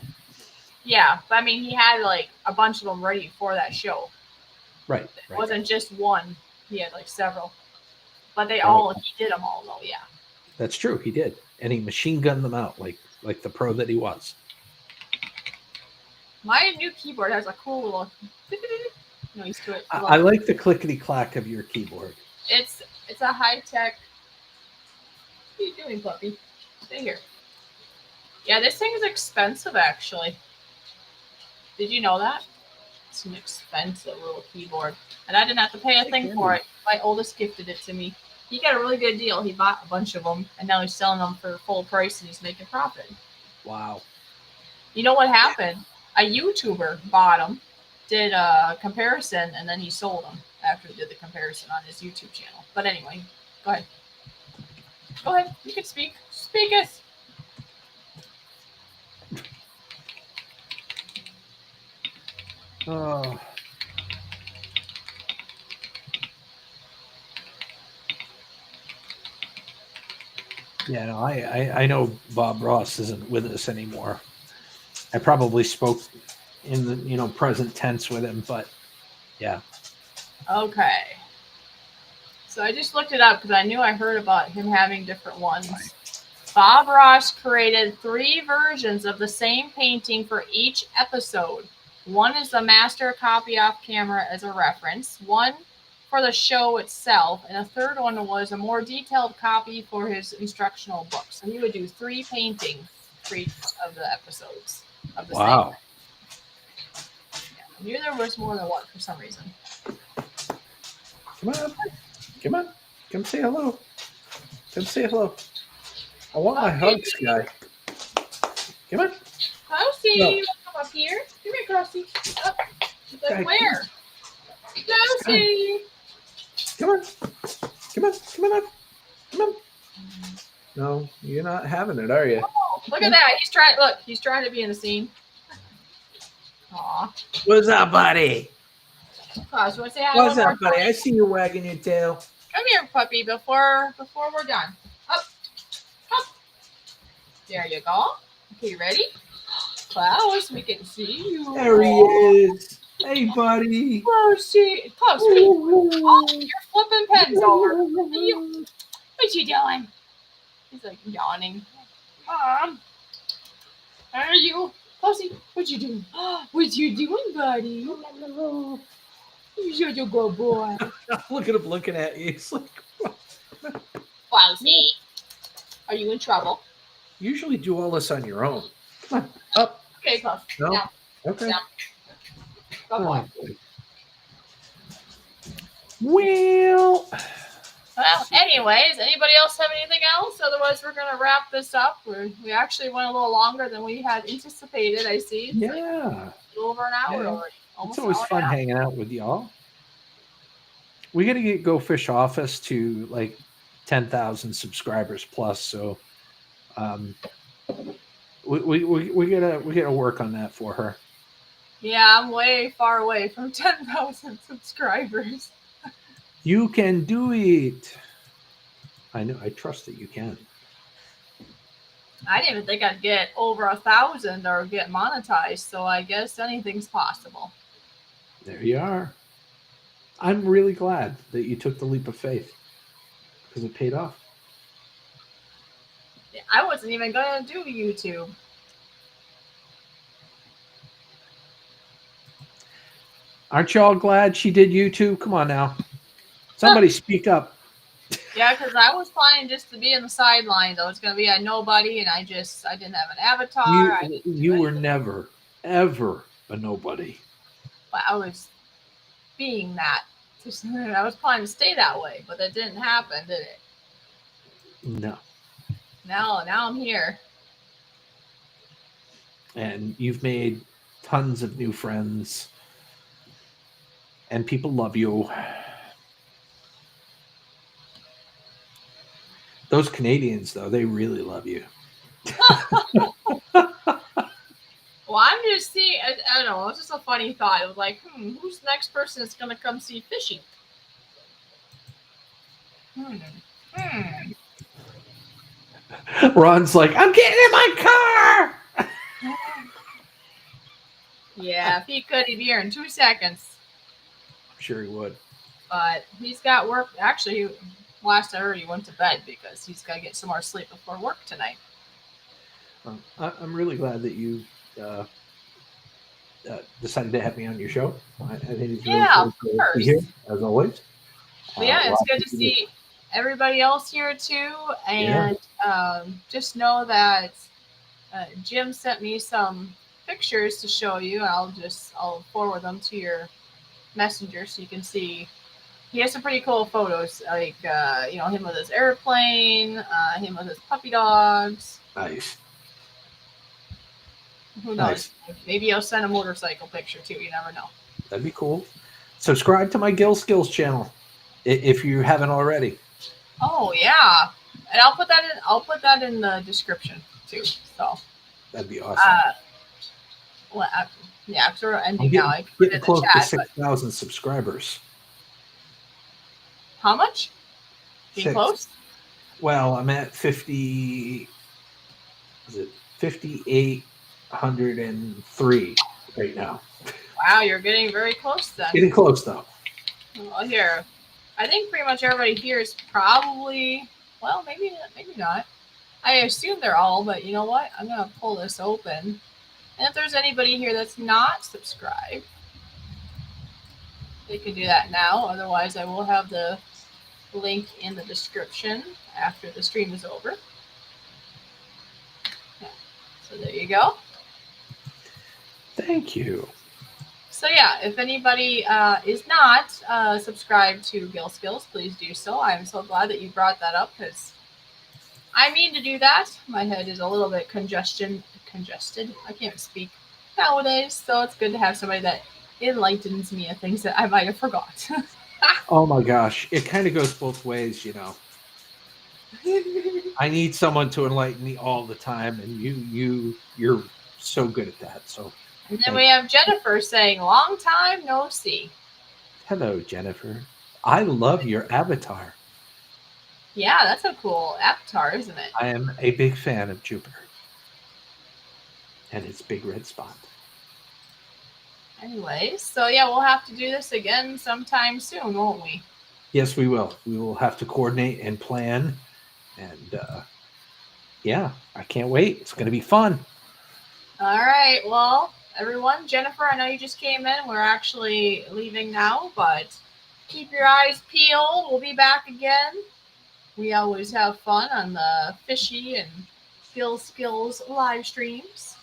Yeah, but I mean he had like a bunch of them ready for that show. Right. It wasn't just one. He had like several. But he did them all though. Yeah. That's true. He did, and he machine gunned them out like the pro that he was. My new keyboard has a cool little noise to it. I like the clickety clack of your keyboard. It's a high tech. What are you doing, puppy? Stay here. Yeah, this thing is expensive actually. Did you know that? It's an expensive little keyboard, and I didn't have to pay a thing for it. My oldest gifted it to me. He got a really good deal. He bought a bunch of them, and now he's selling them for full price, and he's making profit. Wow. You know what happened? A YouTuber bought them, did a comparison, and then he sold them after he did the comparison on his YouTube channel. But anyway, go ahead. Go ahead. You can speak. Speak us. Oh. Yeah, no, I know Bob Ross isn't with us anymore. I probably spoke in the present tense with him, but yeah. Okay. So I just looked it up because I knew I heard about him having different ones. Bob Ross created 3 versions of the same painting for each episode. One is the master copy off camera as a reference. One for the show itself, and a third one was a more detailed copy for his instructional books. And he would do 3 paintings for each of the episodes of the Wow. Yeah, I knew there was more than one for some reason. Come on. Come on. Come say hello. Come say hello. I want my hugs, guy. Come on. Krusty, No. you come up here. Come here, Krusty. Up. Okay. Where? Krusty. Come on. Come on. Come on up. Come on. No, you're not having it, are you? Oh, look at that. He's trying to be in the scene. Aw. What's up, buddy? Klaus, you want to say hi? What's up, buddy? I see you wagging your tail. Come here, puppy, before we're done. Up. Up. There you go. Okay, you ready? Klaus, we can see you. There he is. Hey, buddy. Klaus, oh, you're flipping pens over. What you doing? He's like yawning. Mom, are you? Klausie, what you doing? What you doing, buddy? You're a good boy. Look at him looking at you. He's like, Klausie, are you in trouble? you usually do all this on your own. Come on, up. Okay, Klaus. No? Down. Okay. Down. Good boy. Well, Well, anyways, anybody else have anything else? Otherwise, we're going to wrap this up. We actually went a little longer than we had anticipated, I see. It's like yeah. over an hour Yeah. already. Almost It's always an hour fun and a half. hanging out with y'all. We got to get Go Fish Office to like 10,000 subscribers plus. So we gotta work on that for her. Yeah, I'm way far away from 10,000 subscribers. You can do it. I know. I trust that you can. I didn't even think I'd get over 1,000 or get monetized, so I guess anything's possible. There you are. I'm really glad that you took the leap of faith because it paid off. I wasn't even going to do YouTube. Aren't you all glad she did YouTube? Come on now. Somebody speak up. Yeah, because I was planning just to be in the sidelines. I was going to be a nobody, and I didn't have an avatar. You were never, ever a nobody. But I was being that. I was planning to stay that way, but that didn't happen, did it? No. Now I'm here. And you've made tons of new friends. And people love you. Those Canadians, though, they really love you. Well, I'm just seeing, I don't know, it's just a funny thought. It was like, who's the next person that's going to come see Fishy? Ron's like, I'm getting in my car! Yeah, if he could, he'd be here in 2 seconds. I'm sure he would. But he's got work. Actually, last I heard, he went to bed because he's got to get some more sleep before work tonight. I'm really glad that you decided to have me on your show. I think it's really cool to be here, as always. But yeah, it's good to see everybody else here too. And just know that Jim sent me some pictures to show you. I'll forward them to your messenger so you can see. He has some pretty cool photos, like him with his airplane, him with his puppy dogs. Nice. Who knows? Nice. Maybe I'll send a motorcycle picture too. You never know. That'd be cool. Subscribe to my Skillz channel if you haven't already. Oh yeah, and I'll put that in the description too. So that'd be awesome. Yeah, I'm sort of ending now. I put it in close the chat, to 6,000 subscribers. How much? Being close? Well, I'm at 50. Is it 5,803 right now? Wow, you're getting very close then. Getting close though. Well, here, I think pretty much everybody here is probably, well, maybe not. I assume they're all, but you know what? I'm gonna pull this open, and if there's anybody here that's not subscribed, They can do that now. Otherwise, I will have the link in the description after the stream is over. Yeah. So there you go. Thank you. So yeah, if anybody is not subscribed to Skillz, please do so. I'm so glad that you brought that up because I mean to do that. My head is a little bit congested. I can't speak nowadays, so it's good to have somebody that enlightens me of things that I might have forgot. Oh my gosh, it kind of goes both ways, I need someone to enlighten me all the time, and you're so good at that. So, And then we have Jennifer saying, "Long time no see." hello, Jennifer. I love your avatar. Yeah, that's a cool avatar, isn't it? I am a big fan of Jupiter and its big red spot. Anyways, so yeah, we'll have to do this again sometime soon, won't we? Yes, we will. We will have to coordinate and plan. And yeah, I can't wait. It's going to be fun. All right. Well, everyone, Jennifer, I know you just came in. We're actually leaving now, but keep your eyes peeled. We'll be back again. We always have fun on the Fishy and Skillz live streams.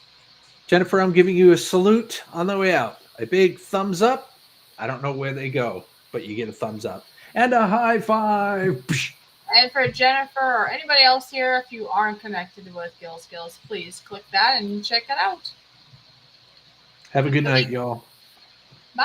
Jennifer, I'm giving you a salute on the way out. A big thumbs up. I don't know where they go, but you get a thumbs up. And a high five. And for Jennifer or anybody else here, if you aren't connected with Skillz, please click that and check it out. Have a good night, y'all. Bye.